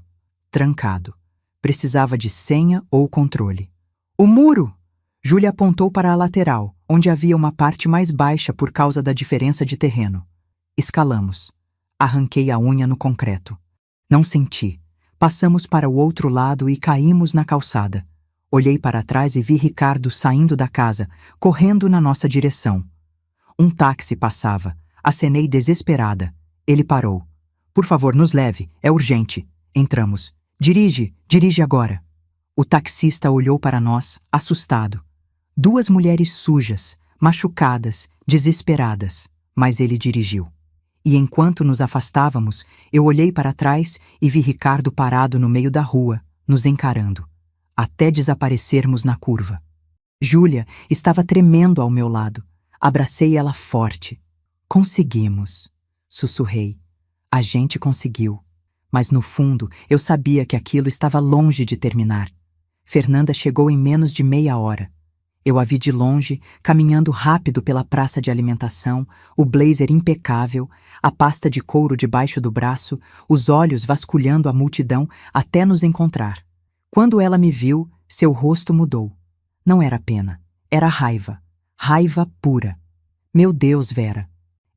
Trancado. Precisava de senha ou controle. O muro! Júlia apontou para a lateral, onde havia uma parte mais baixa por causa da diferença de terreno. Escalamos. Arranquei a unha no concreto. Não senti. Passamos para o outro lado e caímos na calçada. Olhei para trás e vi Ricardo saindo da casa, correndo na nossa direção. Um táxi passava. Acenei desesperada. Ele parou. Por favor, nos leve. É urgente. Entramos. Dirige agora. O taxista olhou para nós, assustado. 2 mulheres sujas, machucadas, desesperadas. Mas ele dirigiu. E enquanto nos afastávamos, eu olhei para trás e vi Ricardo parado no meio da rua, nos encarando. Até desaparecermos na curva. Júlia estava tremendo ao meu lado. Abracei ela forte. Conseguimos, sussurrei. A gente conseguiu. Mas no fundo eu sabia que aquilo estava longe de terminar. Fernanda chegou em menos de meia hora. Eu a vi de longe, caminhando rápido pela praça de alimentação, o blazer impecável, a pasta de couro debaixo do braço, os olhos vasculhando a multidão até nos encontrar. Quando ela me viu, seu rosto mudou. Não era pena, era raiva. Raiva pura. Meu Deus, Vera.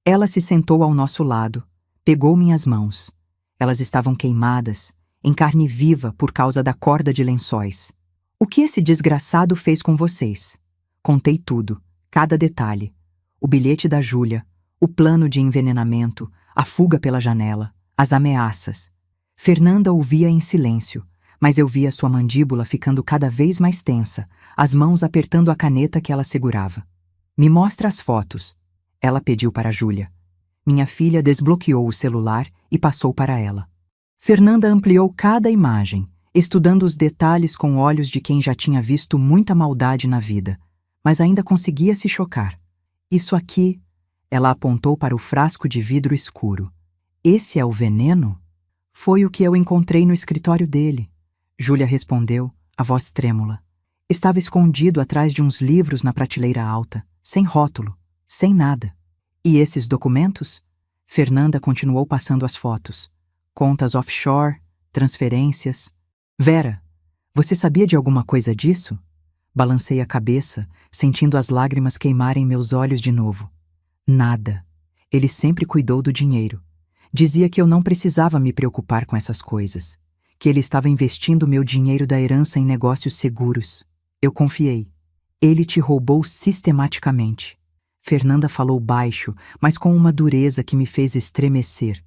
Ela se sentou ao nosso lado, pegou minhas mãos. Elas estavam queimadas, em carne viva por causa da corda de lençóis. O que esse desgraçado fez com vocês? Contei tudo, cada detalhe. O bilhete da Júlia, o plano de envenenamento, A fuga pela janela, as ameaças. Fernanda ouvia em silêncio, mas eu via sua mandíbula ficando cada vez mais tensa, as mãos apertando a caneta que ela segurava. Me mostra as fotos. Ela pediu para Júlia. Minha filha desbloqueou o celular e passou para ela. Fernanda ampliou cada imagem, estudando os detalhes com olhos de quem já tinha visto muita maldade na vida, mas ainda conseguia se chocar. Isso aqui, ela apontou para o frasco de vidro escuro. Esse é o veneno? Foi o que eu encontrei no escritório dele. Júlia respondeu, a voz trêmula. Estava escondido atrás de uns livros na prateleira alta, sem rótulo, sem nada. E esses documentos? Fernanda continuou passando as fotos. Contas offshore, transferências. Vera, você sabia de alguma coisa disso? Balancei a cabeça, sentindo as lágrimas queimarem meus olhos de novo. Nada. Ele sempre cuidou do dinheiro. Dizia que eu não precisava me preocupar com essas coisas, que ele estava investindo meu dinheiro da herança em negócios seguros. Eu confiei. Ele te roubou sistematicamente. Fernanda falou baixo, mas com uma dureza que me fez estremecer.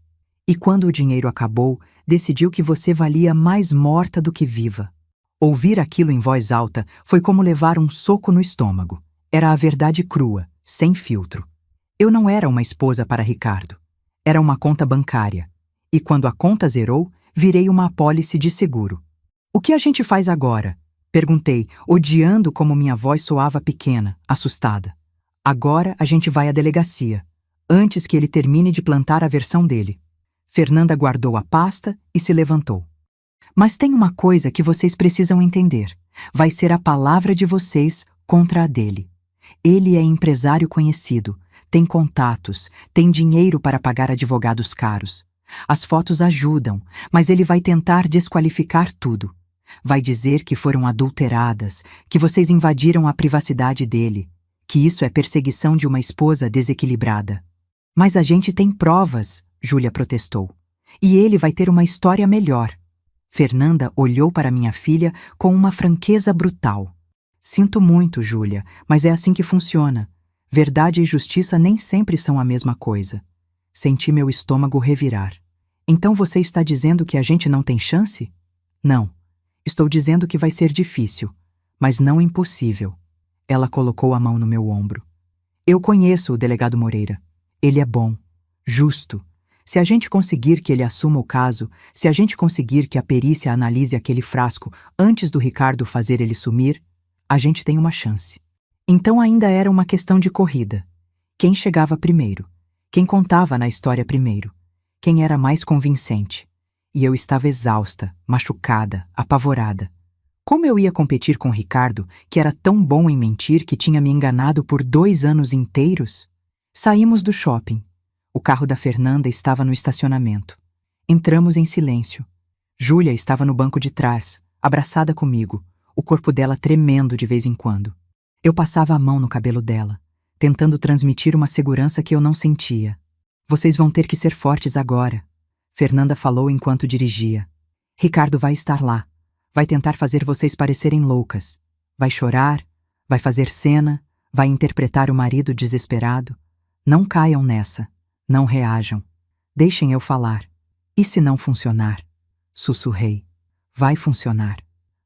E quando o dinheiro acabou, decidiu que você valia mais morta do que viva. Ouvir aquilo em voz alta foi como levar um soco no estômago. Era a verdade crua, sem filtro. Eu não era uma esposa para Ricardo. Era uma conta bancária. E quando a conta zerou, virei uma apólice de seguro. O que a gente faz agora? Perguntei, odiando como minha voz soava pequena, assustada. Agora a gente vai à delegacia, antes que ele termine de plantar a versão dele. Fernanda guardou a pasta e se levantou. Mas tem uma coisa que vocês precisam entender. Vai ser a palavra de vocês contra a dele. Ele é empresário conhecido, tem contatos, tem dinheiro para pagar advogados caros. As fotos ajudam, mas ele vai tentar desqualificar tudo. Vai dizer que foram adulteradas, que vocês invadiram a privacidade dele, que isso é perseguição de uma esposa desequilibrada. Mas a gente tem provas, Júlia protestou. E ele vai ter uma história melhor. Fernanda olhou para minha filha com uma franqueza brutal. Sinto muito, Júlia, mas é assim que funciona. Verdade e justiça nem sempre são a mesma coisa. Senti meu estômago revirar. Então você está dizendo que a gente não tem chance? Não. Estou dizendo que vai ser difícil, mas não impossível. Ela colocou a mão no meu ombro. Eu conheço o delegado Moreira. Ele é bom, justo. Se a gente conseguir que ele assuma o caso, se a gente conseguir que a perícia analise aquele frasco antes do Ricardo fazer ele sumir, a gente tem uma chance. Então ainda era uma questão de corrida. Quem chegava primeiro? Quem contava na história primeiro? Quem era mais convincente? E eu estava exausta, machucada, apavorada. Como eu ia competir com Ricardo, que era tão bom em mentir que tinha me enganado por 2 anos inteiros? Saímos do shopping. O carro da Fernanda estava no estacionamento. Entramos em silêncio. Júlia estava no banco de trás, abraçada comigo, o corpo dela tremendo de vez em quando. Eu passava a mão no cabelo dela, tentando transmitir uma segurança que eu não sentia. Vocês vão ter que ser fortes agora, Fernanda falou enquanto dirigia. Ricardo vai estar lá. Vai tentar fazer vocês parecerem loucas. Vai chorar, vai fazer cena, vai interpretar o marido desesperado. Não caiam nessa. Não reajam. Deixem eu falar. E se não funcionar? Sussurrei. Vai funcionar.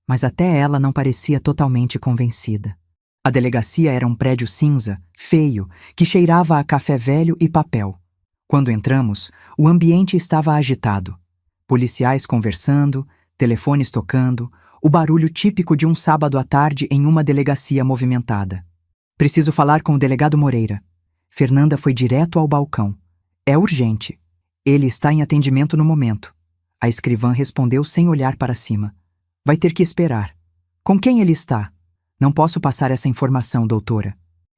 Mas até ela não parecia totalmente convencida. A delegacia era um prédio cinza, feio, que cheirava a café velho e papel. Quando entramos, o ambiente estava agitado. Policiais conversando, telefones tocando, o barulho típico de um sábado à tarde em uma delegacia movimentada. Preciso falar com o delegado Moreira. Fernanda foi direto ao balcão. É urgente. Ele está em atendimento no momento. A escrivã respondeu sem olhar para cima. Vai ter que esperar. Com quem ele está? Não posso passar essa informação, doutora.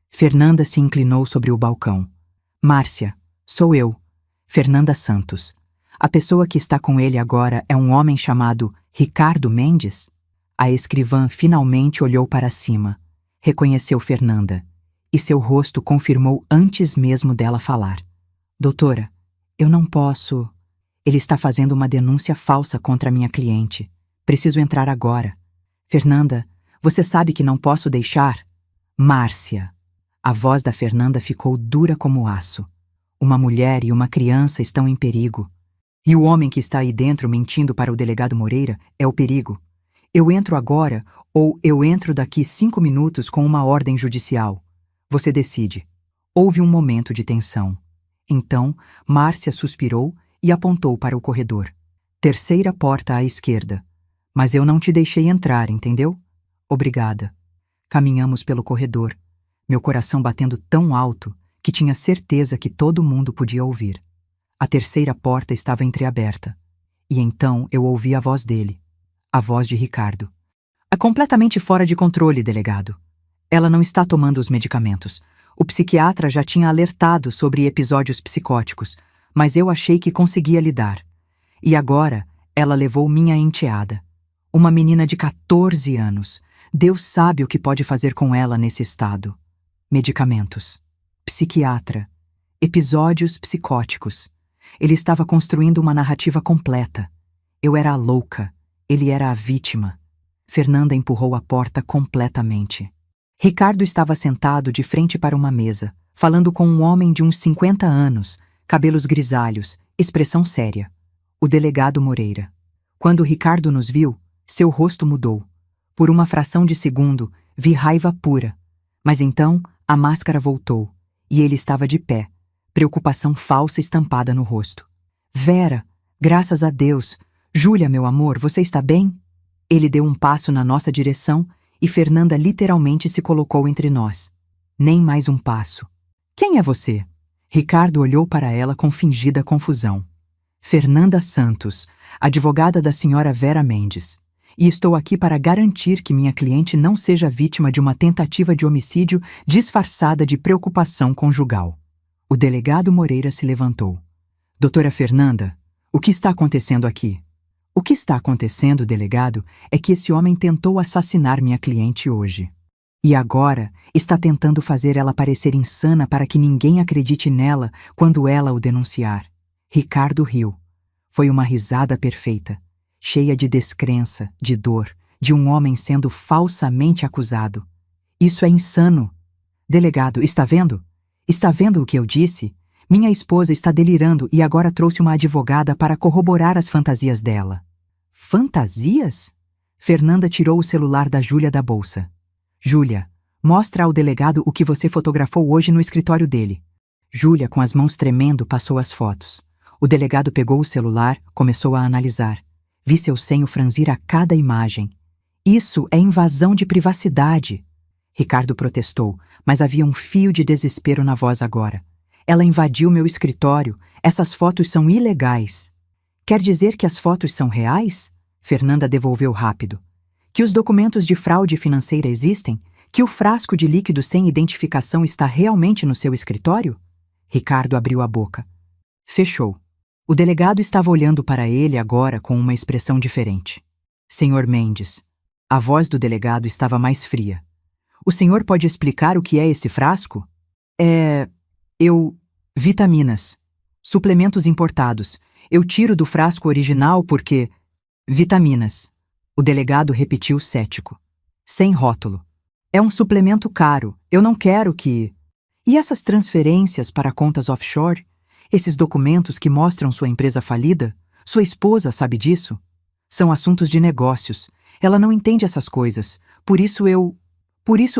Fernanda se inclinou sobre o balcão. Márcia, sou eu, Fernanda Santos. A pessoa que está com ele agora é um homem chamado Ricardo Mendes? A escrivã finalmente olhou para cima. Reconheceu Fernanda. E seu rosto confirmou antes mesmo dela falar. Doutora, eu não posso... Ele está fazendo uma denúncia falsa contra a minha cliente. Preciso entrar agora. Fernanda, você sabe que não posso deixar? Márcia. A voz da Fernanda ficou dura como aço. Uma mulher e uma criança estão em perigo. E o homem que está aí dentro mentindo para o delegado Moreira é o perigo. Eu entro agora ou eu entro daqui 5 minutos com uma ordem judicial. Você decide. Houve um momento de tensão. Então, Márcia suspirou e apontou para o corredor. Terceira porta à esquerda. Mas eu não te deixei entrar, entendeu? Obrigada. Caminhamos pelo corredor, meu coração batendo tão alto que tinha certeza que todo mundo podia ouvir. A terceira porta estava entreaberta. E então eu ouvi a voz dele. A voz de Ricardo. É completamente fora de controle, delegado. Ela não está tomando os medicamentos. O psiquiatra já tinha alertado sobre episódios psicóticos, mas eu achei que conseguia lidar. E agora ela levou minha enteada. Uma menina de 14 anos. Deus sabe o que pode fazer com ela nesse estado. Medicamentos. Psiquiatra. Episódios psicóticos. Ele estava construindo uma narrativa completa. Eu era a louca. Ele era a vítima. Fernanda empurrou a porta completamente. Ricardo estava sentado de frente para uma mesa, falando com um homem de uns 50 anos, cabelos grisalhos, expressão séria. O delegado Moreira. Quando Ricardo nos viu, seu rosto mudou. Por uma fração de segundo, vi raiva pura. Mas então, a máscara voltou, e ele estava de pé, preocupação falsa estampada no rosto. Vera, graças a Deus. Júlia, meu amor, você está bem? Ele deu um passo na nossa direção e Fernanda literalmente se colocou entre nós. Nem mais um passo. Quem é você? Ricardo olhou para ela com fingida confusão. Fernanda Santos, advogada da senhora Vera Mendes. E estou aqui para garantir que minha cliente não seja vítima de uma tentativa de homicídio disfarçada de preocupação conjugal. O delegado Moreira se levantou. Doutora Fernanda, o que está acontecendo aqui? O que está acontecendo, delegado, é que esse homem tentou assassinar minha cliente hoje. E agora está tentando fazer ela parecer insana para que ninguém acredite nela quando ela o denunciar. Ricardo riu. Foi uma risada perfeita, cheia de descrença, de dor, de um homem sendo falsamente acusado. Isso é insano. Delegado, está vendo? Está vendo o que eu disse? Minha esposa está delirando e agora trouxe uma advogada para corroborar as fantasias dela. Fantasias? Fernanda tirou o celular da Júlia da bolsa. Júlia, mostra ao delegado o que você fotografou hoje no escritório dele. Júlia, com as mãos tremendo, passou as fotos. O delegado pegou o celular, começou a analisar. Vi seu senho franzir a cada imagem. Isso é invasão de privacidade. Ricardo protestou, mas havia um fio de desespero na voz agora. Ela invadiu meu escritório. Essas fotos são ilegais. Quer dizer que as fotos são reais? Fernanda devolveu rápido. Que os documentos de fraude financeira existem? Que o frasco de líquido sem identificação está realmente no seu escritório? Ricardo abriu a boca. Fechou. O delegado estava olhando para ele agora com uma expressão diferente. Senhor Mendes. A voz do delegado estava mais fria. O senhor pode explicar o que é esse frasco? Vitaminas. Suplementos importados. Eu tiro do frasco original porque... Vitaminas. O delegado repetiu cético. Sem rótulo. É um suplemento caro. Eu não quero que... E essas transferências para contas offshore? Esses documentos que mostram sua empresa falida? Sua esposa sabe disso? São assuntos de negócios. Ela não entende essas coisas. Por isso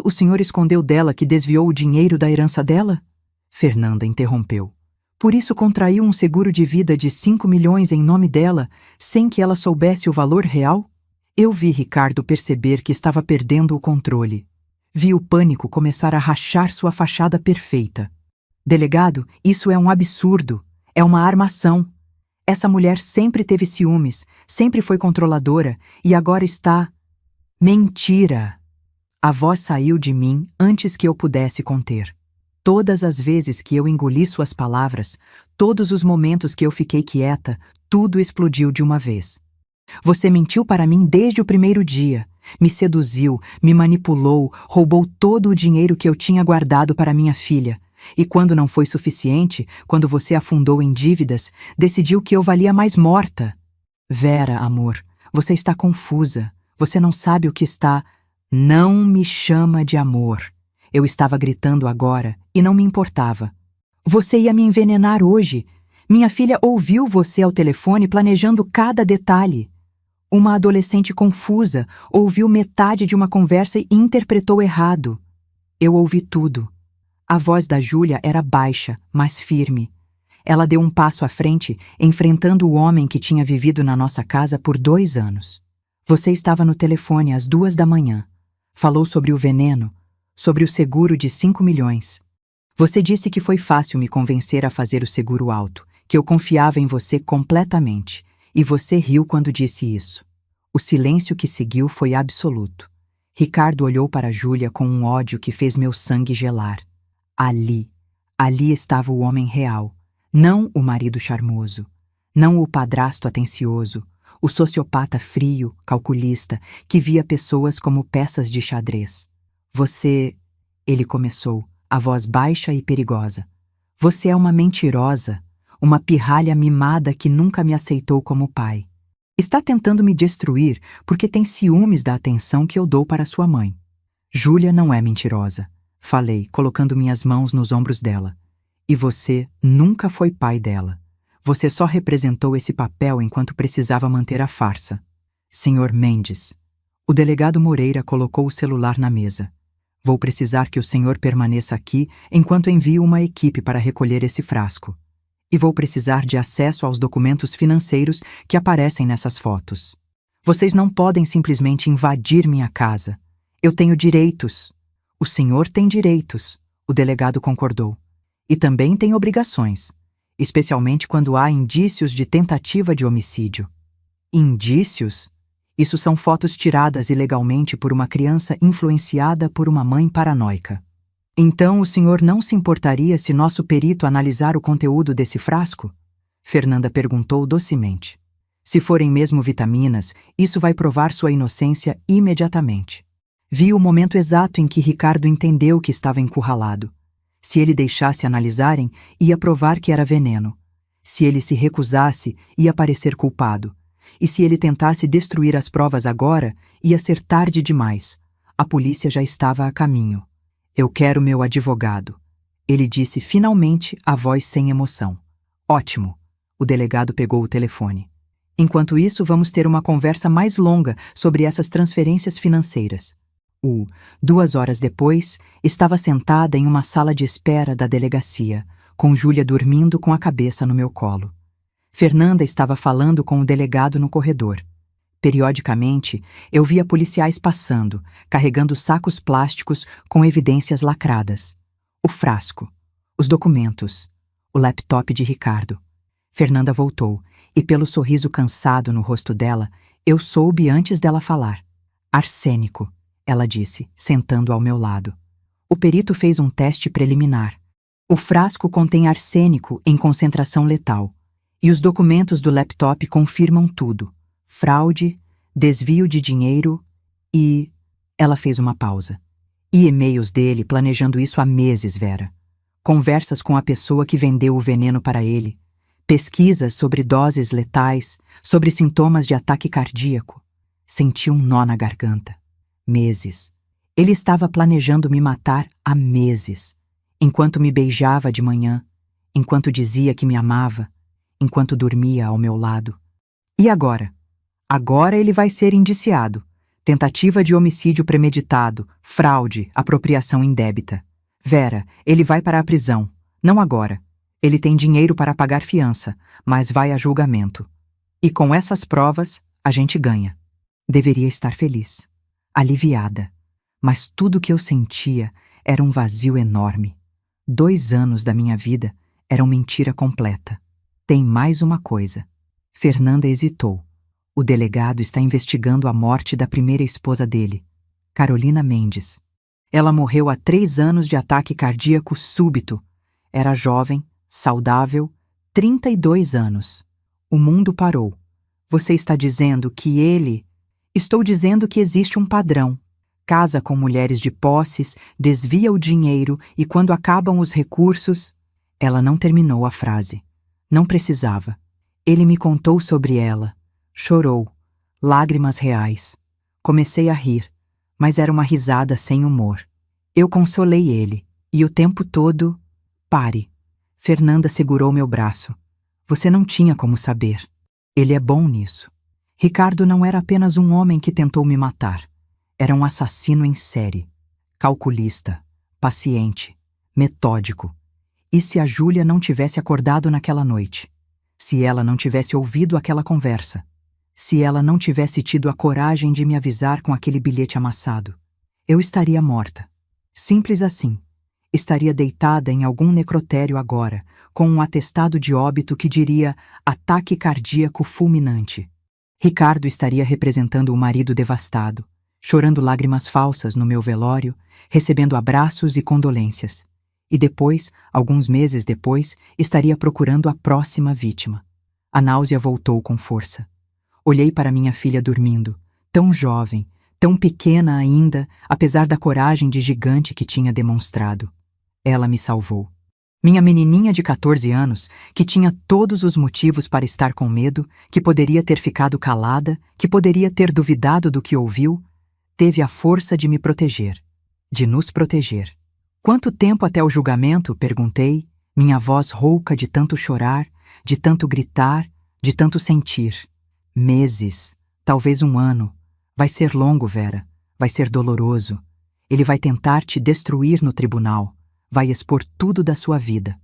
o senhor escondeu dela que desviou o dinheiro da herança dela? Fernanda interrompeu. Por isso contraiu um seguro de vida de 5 milhões em nome dela, sem que ela soubesse o valor real? Eu vi Ricardo perceber que estava perdendo o controle. Vi o pânico começar a rachar sua fachada perfeita. Delegado, isso é um absurdo. É uma armação. Essa mulher sempre teve ciúmes, sempre foi controladora e agora está... Mentira! A voz saiu de mim antes que eu pudesse conter. Todas as vezes que eu engoli suas palavras, todos os momentos que eu fiquei quieta, tudo explodiu de uma vez. Você mentiu para mim desde o primeiro dia. Me seduziu, me manipulou, roubou todo o dinheiro que eu tinha guardado para minha filha. E quando não foi suficiente, quando você afundou em dívidas, decidiu que eu valia mais morta. Vera, amor, você está confusa. Você não sabe o que está... Não me chama de amor. Eu estava gritando agora e não me importava. Você ia me envenenar hoje. Minha filha ouviu você ao telefone planejando cada detalhe. Uma adolescente confusa ouviu metade de uma conversa e interpretou errado. Eu ouvi tudo. A voz da Júlia era baixa, mas firme. Ela deu um passo à frente, enfrentando o homem que tinha vivido na nossa casa por 2 anos. Você estava no telefone às 2 da manhã. Falou sobre o veneno, sobre o seguro de 5 milhões. Você disse que foi fácil me convencer a fazer o seguro alto, que eu confiava em você completamente, e você riu quando disse isso. O silêncio que seguiu foi absoluto. Ricardo olhou para Júlia com um ódio que fez meu sangue gelar. Ali estava o homem real, não o marido charmoso, não o padrasto atencioso, o sociopata frio, calculista, que via pessoas como peças de xadrez. Você, ele começou, a voz baixa e perigosa. Você é uma mentirosa, uma pirralha mimada que nunca me aceitou como pai. Está tentando me destruir porque tem ciúmes da atenção que eu dou para sua mãe. Júlia não é mentirosa, falei, colocando minhas mãos nos ombros dela. E você nunca foi pai dela. Você só representou esse papel enquanto precisava manter a farsa. Senhor Mendes. O delegado Moreira colocou o celular na mesa. Vou precisar que o senhor permaneça aqui enquanto envio uma equipe para recolher esse frasco. E vou precisar de acesso aos documentos financeiros que aparecem nessas fotos. Vocês não podem simplesmente invadir minha casa. Eu tenho direitos. O senhor tem direitos, o delegado concordou. E também tem obrigações, especialmente quando há indícios de tentativa de homicídio. Indícios? Isso são fotos tiradas ilegalmente por uma criança influenciada por uma mãe paranoica. Então o senhor não se importaria se nosso perito analisar o conteúdo desse frasco? Fernanda perguntou docemente. Se forem mesmo vitaminas, isso vai provar sua inocência imediatamente. Vi o momento exato em que Ricardo entendeu que estava encurralado. Se ele deixasse analisarem, ia provar que era veneno. Se ele se recusasse, ia parecer culpado. E se ele tentasse destruir as provas agora, ia ser tarde demais. A polícia já estava a caminho. Eu quero meu advogado. Ele disse finalmente, a voz sem emoção. Ótimo. O delegado pegou o telefone. Enquanto isso, vamos ter uma conversa mais longa sobre essas transferências financeiras. 2 horas depois, estava sentada em uma sala de espera da delegacia, com Júlia dormindo com a cabeça no meu colo. Fernanda estava falando com o delegado no corredor. Periodicamente, eu via policiais passando, carregando sacos plásticos com evidências lacradas. O frasco, os documentos, o laptop de Ricardo. Fernanda voltou, e pelo sorriso cansado no rosto dela, eu soube antes dela falar. Arsênico, ela disse, sentando ao meu lado. O perito fez um teste preliminar. O frasco contém arsênico em concentração letal. E os documentos do laptop confirmam tudo. Fraude, desvio de dinheiro e... Ela fez uma pausa. E e-mails dele planejando isso há meses, Vera. Conversas com a pessoa que vendeu o veneno para ele. Pesquisas sobre doses letais, sobre sintomas de ataque cardíaco. Senti um nó na garganta. Meses. Ele estava planejando me matar há meses. Enquanto me beijava de manhã, enquanto dizia que me amava, enquanto dormia ao meu lado. E agora? Agora ele vai ser indiciado. Tentativa de homicídio premeditado, fraude, apropriação indébita. Vera, ele vai para a prisão. Não agora. Ele tem dinheiro para pagar fiança, mas vai a julgamento. E com essas provas, a gente ganha. Deveria estar feliz, aliviada. Mas tudo que eu sentia era um vazio enorme. 2 anos da minha vida eram mentira completa. Tem mais uma coisa. Fernanda hesitou. O delegado está investigando a morte da primeira esposa dele, Carolina Mendes. Ela morreu há 3 anos de ataque cardíaco súbito. Era jovem, saudável, 32 anos. O mundo parou. Você está dizendo que ele... Estou dizendo que existe um padrão. Casa com mulheres de posses, desvia o dinheiro e quando acabam os recursos... Ela não terminou a frase. Não precisava. Ele me contou sobre ela. Chorou. Lágrimas reais. Comecei a rir, mas era uma risada sem humor. Eu consolei ele, e o tempo todo... Pare. Fernanda segurou meu braço. Você não tinha como saber. Ele é bom nisso. Ricardo não era apenas um homem que tentou me matar. Era um assassino em série. Calculista, paciente, metódico. E se a Júlia não tivesse acordado naquela noite? Se ela não tivesse ouvido aquela conversa? Se ela não tivesse tido a coragem de me avisar com aquele bilhete amassado? Eu estaria morta. Simples assim. Estaria deitada em algum necrotério agora, com um atestado de óbito que diria ataque cardíaco fulminante. Ricardo estaria representando o marido devastado, chorando lágrimas falsas no meu velório, recebendo abraços e condolências. E depois, alguns meses depois, estaria procurando a próxima vítima. A náusea voltou com força. Olhei para minha filha dormindo, tão jovem, tão pequena ainda, apesar da coragem de gigante que tinha demonstrado. Ela me salvou. Minha menininha de 14 anos, que tinha todos os motivos para estar com medo, que poderia ter ficado calada, que poderia ter duvidado do que ouviu, teve a força de me proteger, de nos proteger. Quanto tempo até o julgamento? Perguntei, minha voz rouca de tanto chorar, de tanto gritar, de tanto sentir. Meses, talvez um ano. Vai ser longo, Vera. Vai ser doloroso. Ele vai tentar te destruir no tribunal. Vai expor tudo da sua vida.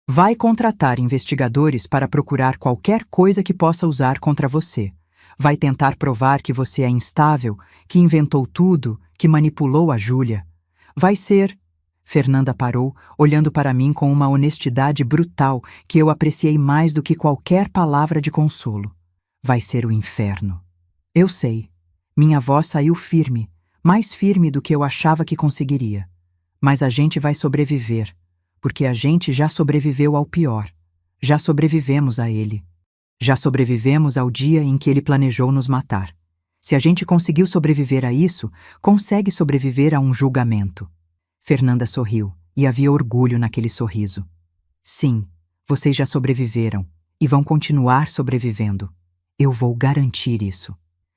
Vai contratar investigadores para procurar qualquer coisa que possa usar contra você. Vai tentar provar que você é instável, que inventou tudo, que manipulou a Júlia. Vai ser... Fernanda parou, olhando para mim com uma honestidade brutal que eu apreciei mais do que qualquer palavra de consolo. Vai ser o inferno. Eu sei. Minha voz saiu firme, mais firme do que eu achava que conseguiria. Mas a gente vai sobreviver, porque a gente já sobreviveu ao pior. Já sobrevivemos a ele. Já sobrevivemos ao dia em que ele planejou nos matar. Se a gente conseguiu sobreviver a isso, consegue sobreviver a um julgamento. Fernanda sorriu, e havia orgulho naquele sorriso. Sim, vocês já sobreviveram, e vão continuar sobrevivendo. Eu vou garantir isso.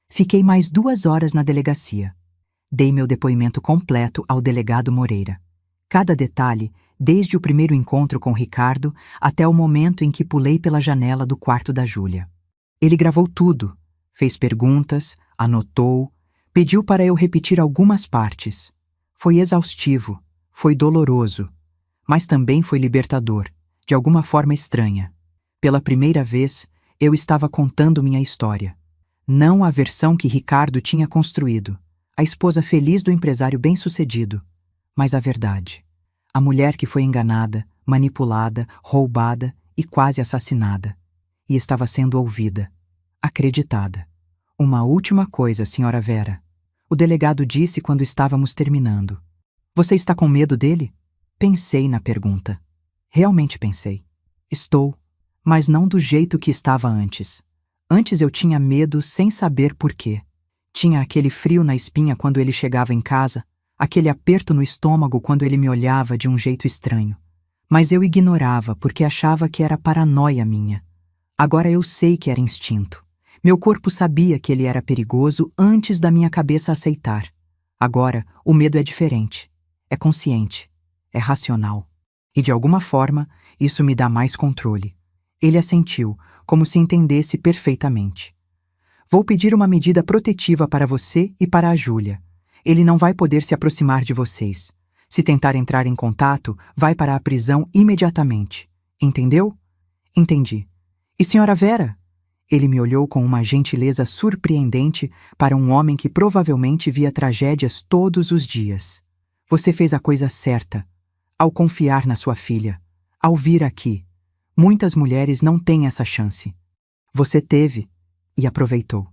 Fiquei mais 2 horas na delegacia. Dei meu depoimento completo ao delegado Moreira. Cada detalhe, desde o primeiro encontro com Ricardo até o momento em que pulei pela janela do quarto da Júlia. Ele gravou tudo, fez perguntas, anotou, pediu para eu repetir algumas partes. Foi exaustivo, foi doloroso, mas também foi libertador, de alguma forma estranha. Pela primeira vez, eu estava contando minha história. Não a versão que Ricardo tinha construído, a esposa feliz do empresário bem-sucedido, mas a verdade. A mulher que foi enganada, manipulada, roubada e quase assassinada. E estava sendo ouvida, acreditada. Uma última coisa, senhora Vera. O delegado disse quando estávamos terminando. Você está com medo dele? Pensei na pergunta. Realmente pensei. Estou, mas não do jeito que estava antes. Antes eu tinha medo sem saber por quê. Tinha aquele frio na espinha quando ele chegava em casa, aquele aperto no estômago quando ele me olhava de um jeito estranho. Mas eu ignorava porque achava que era paranoia minha. Agora eu sei que era instinto. Meu corpo sabia que ele era perigoso antes da minha cabeça aceitar. Agora, o medo é diferente. É consciente. É racional. E de alguma forma, isso me dá mais controle. Ele assentiu, como se entendesse perfeitamente. Vou pedir uma medida protetiva para você e para a Júlia. Ele não vai poder se aproximar de vocês. Se tentar entrar em contato, vai para a prisão imediatamente. Entendeu? Entendi. E senhora Vera? Ele me olhou com uma gentileza surpreendente para um homem que provavelmente via tragédias todos os dias. Você fez a coisa certa, ao confiar na sua filha, ao vir aqui. Muitas mulheres não têm essa chance. Você teve e aproveitou.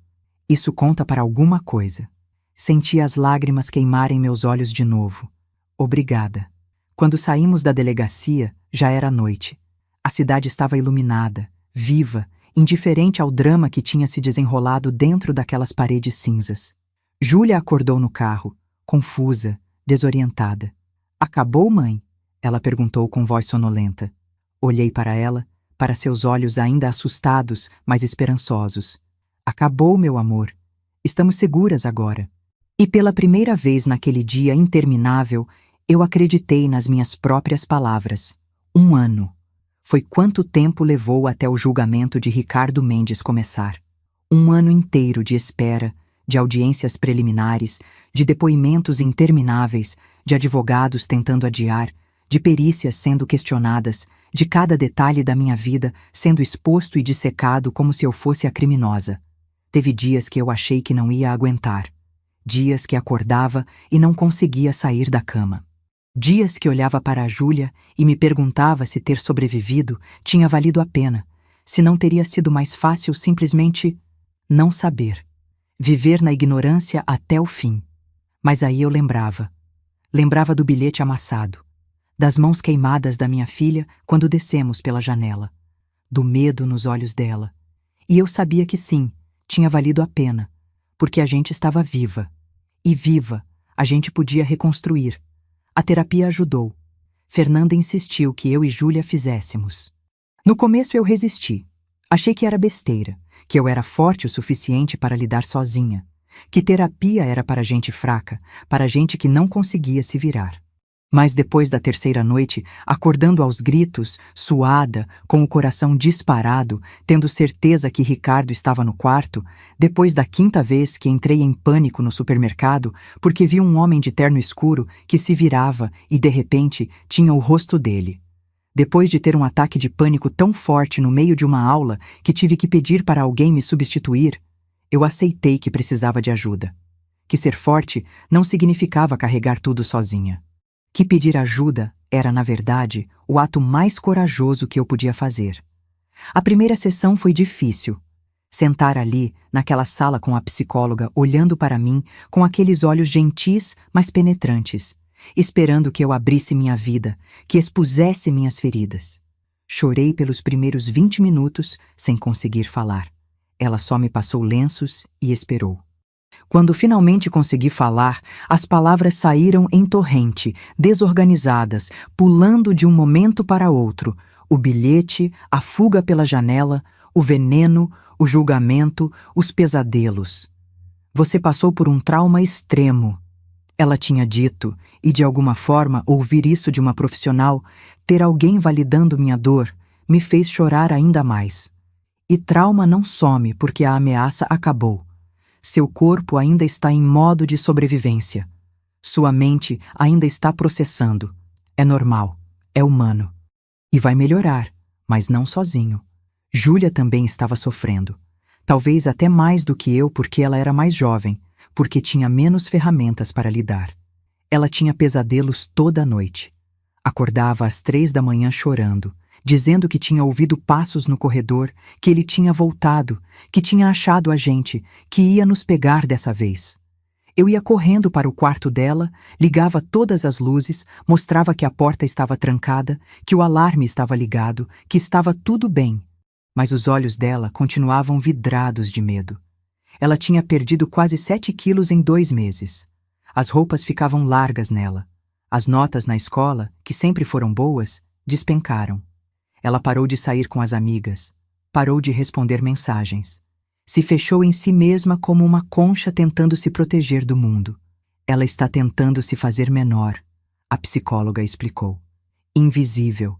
Isso conta para alguma coisa. Senti as lágrimas queimarem meus olhos de novo. Obrigada. Quando saímos da delegacia, já era noite. A cidade estava iluminada, viva, indiferente ao drama que tinha se desenrolado dentro daquelas paredes cinzas. Júlia acordou no carro, confusa, desorientada. Acabou, mãe? Ela perguntou com voz sonolenta. Olhei para ela, para seus olhos ainda assustados, mas esperançosos. Acabou, meu amor. Estamos seguras agora. E pela primeira vez naquele dia interminável, eu acreditei nas minhas próprias palavras. 1 ano. foi quanto tempo levou até o julgamento de Ricardo Mendes começar. Um ano inteiro de espera, de audiências preliminares, de depoimentos intermináveis, de advogados tentando adiar, de perícias sendo questionadas, de cada detalhe da minha vida sendo exposto e dissecado como se eu fosse a criminosa. Teve dias que eu achei que não ia aguentar. Dias que acordava e não conseguia sair da cama. Dias que olhava para a Júlia e me perguntava se ter sobrevivido tinha valido a pena, se não teria sido mais fácil simplesmente não saber. Viver na ignorância até o fim. Mas aí eu lembrava. Lembrava do bilhete amassado, das mãos queimadas da minha filha quando descemos pela janela, do medo nos olhos dela. E eu sabia que sim, tinha valido a pena, porque a gente estava viva. E viva, a gente podia reconstruir. A terapia ajudou. Fernanda insistiu que eu e Júlia fizéssemos. No começo eu resisti. Achei que era besteira, que eu era forte o suficiente para lidar sozinha, que terapia era para gente fraca, para gente que não conseguia se virar. Mas depois da terceira noite, acordando aos gritos, suada, com o coração disparado, tendo certeza que Ricardo estava no quarto, depois da quinta vez que entrei em pânico no supermercado porque vi um homem de terno escuro que se virava e, de repente, tinha o rosto dele. Depois de ter um ataque de pânico tão forte no meio de uma aula que tive que pedir para alguém me substituir, eu aceitei que precisava de ajuda. Que ser forte não significava carregar tudo sozinha. Que pedir ajuda era, na verdade, o ato mais corajoso que eu podia fazer. A primeira sessão foi difícil. Sentar ali, naquela sala com a psicóloga, olhando para mim com aqueles olhos gentis, mas penetrantes, esperando que eu abrisse minha vida, que expusesse minhas feridas. Chorei pelos primeiros 20 minutos sem conseguir falar. Ela só me passou lenços e esperou. Quando finalmente consegui falar, as palavras saíram em torrente, desorganizadas, pulando de um momento para outro. O bilhete, a fuga pela janela, o veneno, o julgamento, os pesadelos. Você passou por um trauma extremo. Ela tinha dito, e de alguma forma ouvir isso de uma profissional, ter alguém validando minha dor, me fez chorar ainda mais. E trauma não some porque a ameaça acabou. Seu corpo ainda está em modo de sobrevivência. Sua mente ainda está processando. É normal, é humano. E vai melhorar, mas não sozinho. Júlia também estava sofrendo. Talvez até mais do que eu porque ela era mais jovem, porque tinha menos ferramentas para lidar. Ela tinha pesadelos toda a noite. Acordava às 3 da manhã chorando, dizendo que tinha ouvido passos no corredor, que ele tinha voltado, que tinha achado a gente, que ia nos pegar dessa vez. Eu ia correndo para o quarto dela, ligava todas as luzes, mostrava que a porta estava trancada, que o alarme estava ligado, que estava tudo bem. Mas os olhos dela continuavam vidrados de medo. Ela tinha perdido quase 7 quilos em 2 meses. As roupas ficavam largas nela. As notas na escola, que sempre foram boas, despencaram. Ela parou de sair com as amigas, parou de responder mensagens. Se fechou em si mesma como uma concha tentando se proteger do mundo. Ela está tentando se fazer menor, a psicóloga explicou. Invisível.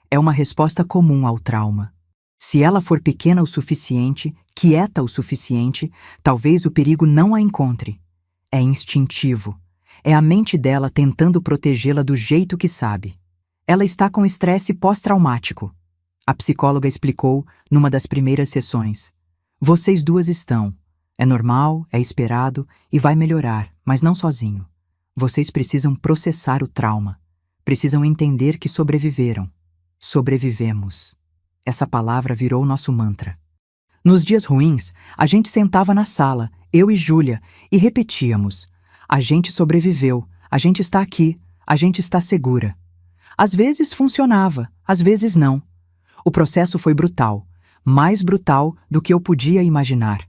É uma resposta comum ao trauma. Se ela for pequena o suficiente, quieta o suficiente, talvez o perigo não a encontre. É instintivo. É a mente dela tentando protegê-la do jeito que sabe. Ela está com estresse pós-traumático. A psicóloga explicou numa das primeiras sessões. Vocês duas estão. É normal, é esperado e vai melhorar, mas não sozinho. Vocês precisam processar o trauma. Precisam entender que sobreviveram. Sobrevivemos. Essa palavra virou nosso mantra. Nos dias ruins, a gente sentava na sala, eu e Júlia, e repetíamos. A gente sobreviveu, a gente está aqui, a gente está segura. Às vezes funcionava, às vezes não. O processo foi brutal, mais brutal do que eu podia imaginar.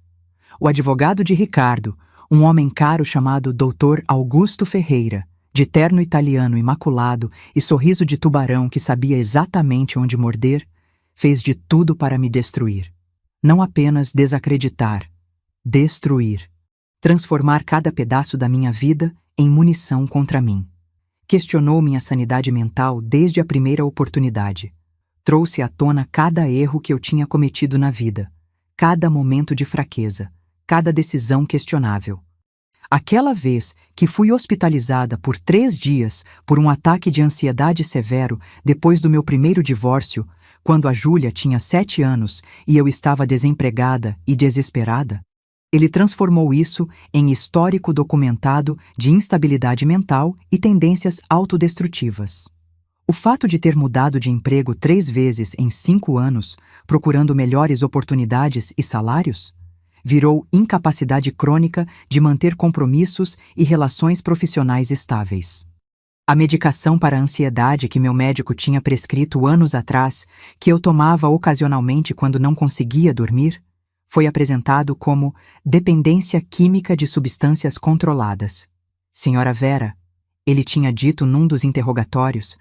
O advogado de Ricardo, um homem caro chamado Dr. Augusto Ferreira, de terno italiano imaculado e sorriso de tubarão que sabia exatamente onde morder, fez de tudo para me destruir. Não apenas desacreditar, destruir. Transformar cada pedaço da minha vida em munição contra mim. Questionou minha sanidade mental desde a primeira oportunidade. Trouxe à tona cada erro que eu tinha cometido na vida, cada momento de fraqueza, cada decisão questionável. Aquela vez que fui hospitalizada por 3 dias por um ataque de ansiedade severo depois do meu primeiro divórcio, quando a Júlia tinha 7 anos e eu estava desempregada e desesperada, ele transformou isso em histórico documentado de instabilidade mental e tendências autodestrutivas. O fato de ter mudado de emprego 3 vezes em 5 anos, procurando melhores oportunidades e salários, virou incapacidade crônica de manter compromissos e relações profissionais estáveis. A medicação para a ansiedade que meu médico tinha prescrito anos atrás, que eu tomava ocasionalmente quando não conseguia dormir, foi apresentado como dependência química de substâncias controladas. Senhora Vera, ele tinha dito num dos interrogatórios,